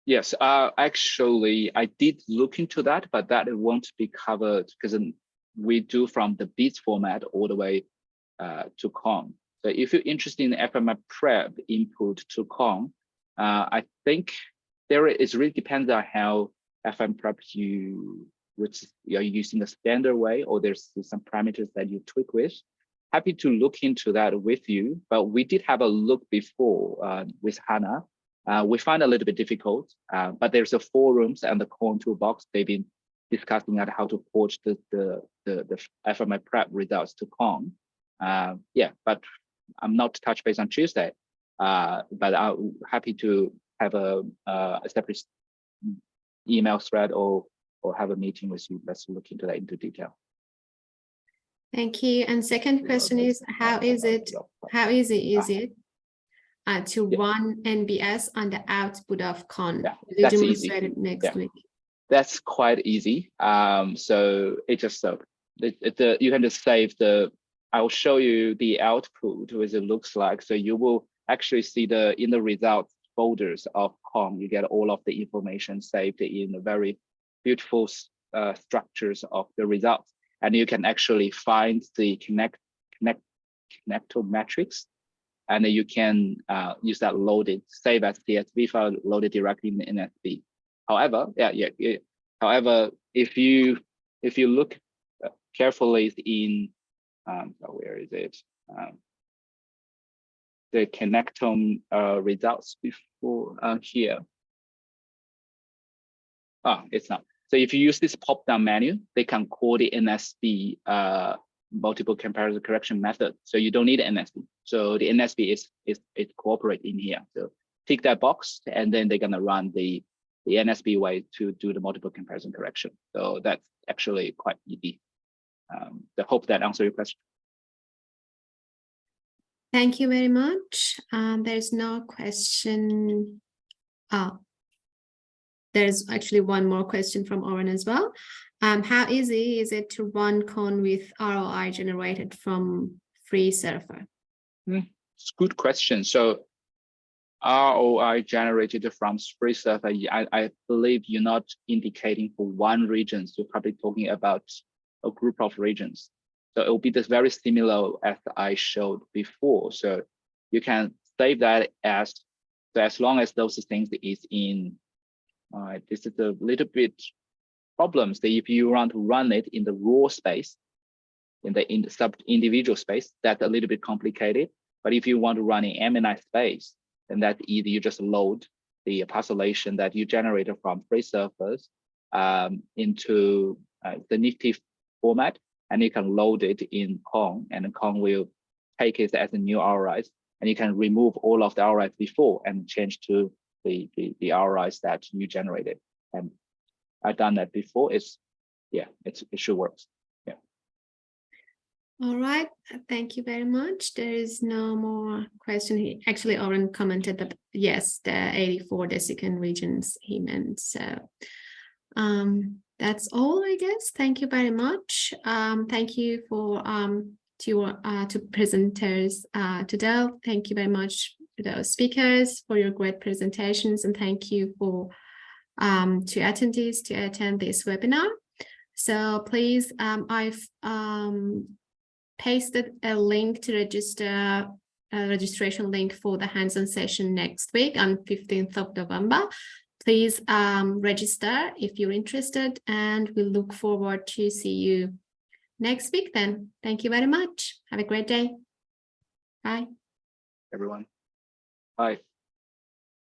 B: Yes, actually, I did look into that, but that won't be covered because we do from the bits format all the way to CON. So if you're interested in the fMRI prep input to CON, I think it really depends on how FM prep you which you're using the standard way, or there's some parameters that you tweak with, happy to look into that with you. But we did have a look before with Hannah. We find it a little bit difficult, but there's a forums and the Corn toolbox. They've been discussing at how to port the FMI prep results to Corn. Yeah, but I'm not touch base on Tuesday. But I'm happy to have a separate email thread or have a meeting with you. Let's look into that into detail.
A: Thank you. And second question is, how easy is it to run NBS on the output of Con?
B: Yeah,
A: Will you
B: that's
A: demonstrate
B: easy.
A: it next week?
B: That's quite easy. So it just you can just save the. I'll show you the output as it looks like. So you will actually see in the results folders of Con, you get all of the information saved in a very beautiful structures of the results. And you can actually find the connector matrix, and you can use that save as CSV file loaded directly in the NSV. However, however, if you look carefully in where is it? The connectome results before here. It's not. So if you use this pop-down menu, they can call the NSV multiple comparison correction method. So you don't need NSV. So the NSV is cooperate in here. So tick that box, and then they're gonna run the NSV way to do the multiple comparison correction. So that's actually quite easy. I hope that answers your question.
A: Thank you very much. There's no question. There's actually one more question from Oren as well. How easy is it to run Con with ROI generated from FreeSurfer?
B: It's a good question. So ROI generated from FreeSurfer, I believe you're not indicating for one region. So you're probably talking about a group of regions. So it will be this very similar as I showed before. So you can save that as long as those things is in. This is a little bit problems that if you want to run it in the raw space, in the sub individual space, that's a little bit complicated. But if you want to run in MNI space, then that's easy. You just load the parcellation that you generated from FreeSurfers into the Nifty format, and you can load it in Con, and Con will take it as a new ROIs, and you can remove all of the ROIs before and change to the ROIs that you generated. And I've done that before. It should work. Yeah.
A: All right. Thank you very much. There is no more question. Actually, Oren commented that yes, the 84 desiccant regions he meant. So that's all, I guess. Thank you very much. Thank you for to presenters today. Thank you very much to those speakers for your great presentations, and thank you for to attendees to attend this webinar. So please, I've pasted a link to register, a registration link for the hands-on session next week on 15th of November. Please register if you're interested, and we look forward to see you next week then. Thank you very much. Have a great day. Bye.
B: Everyone. Bye.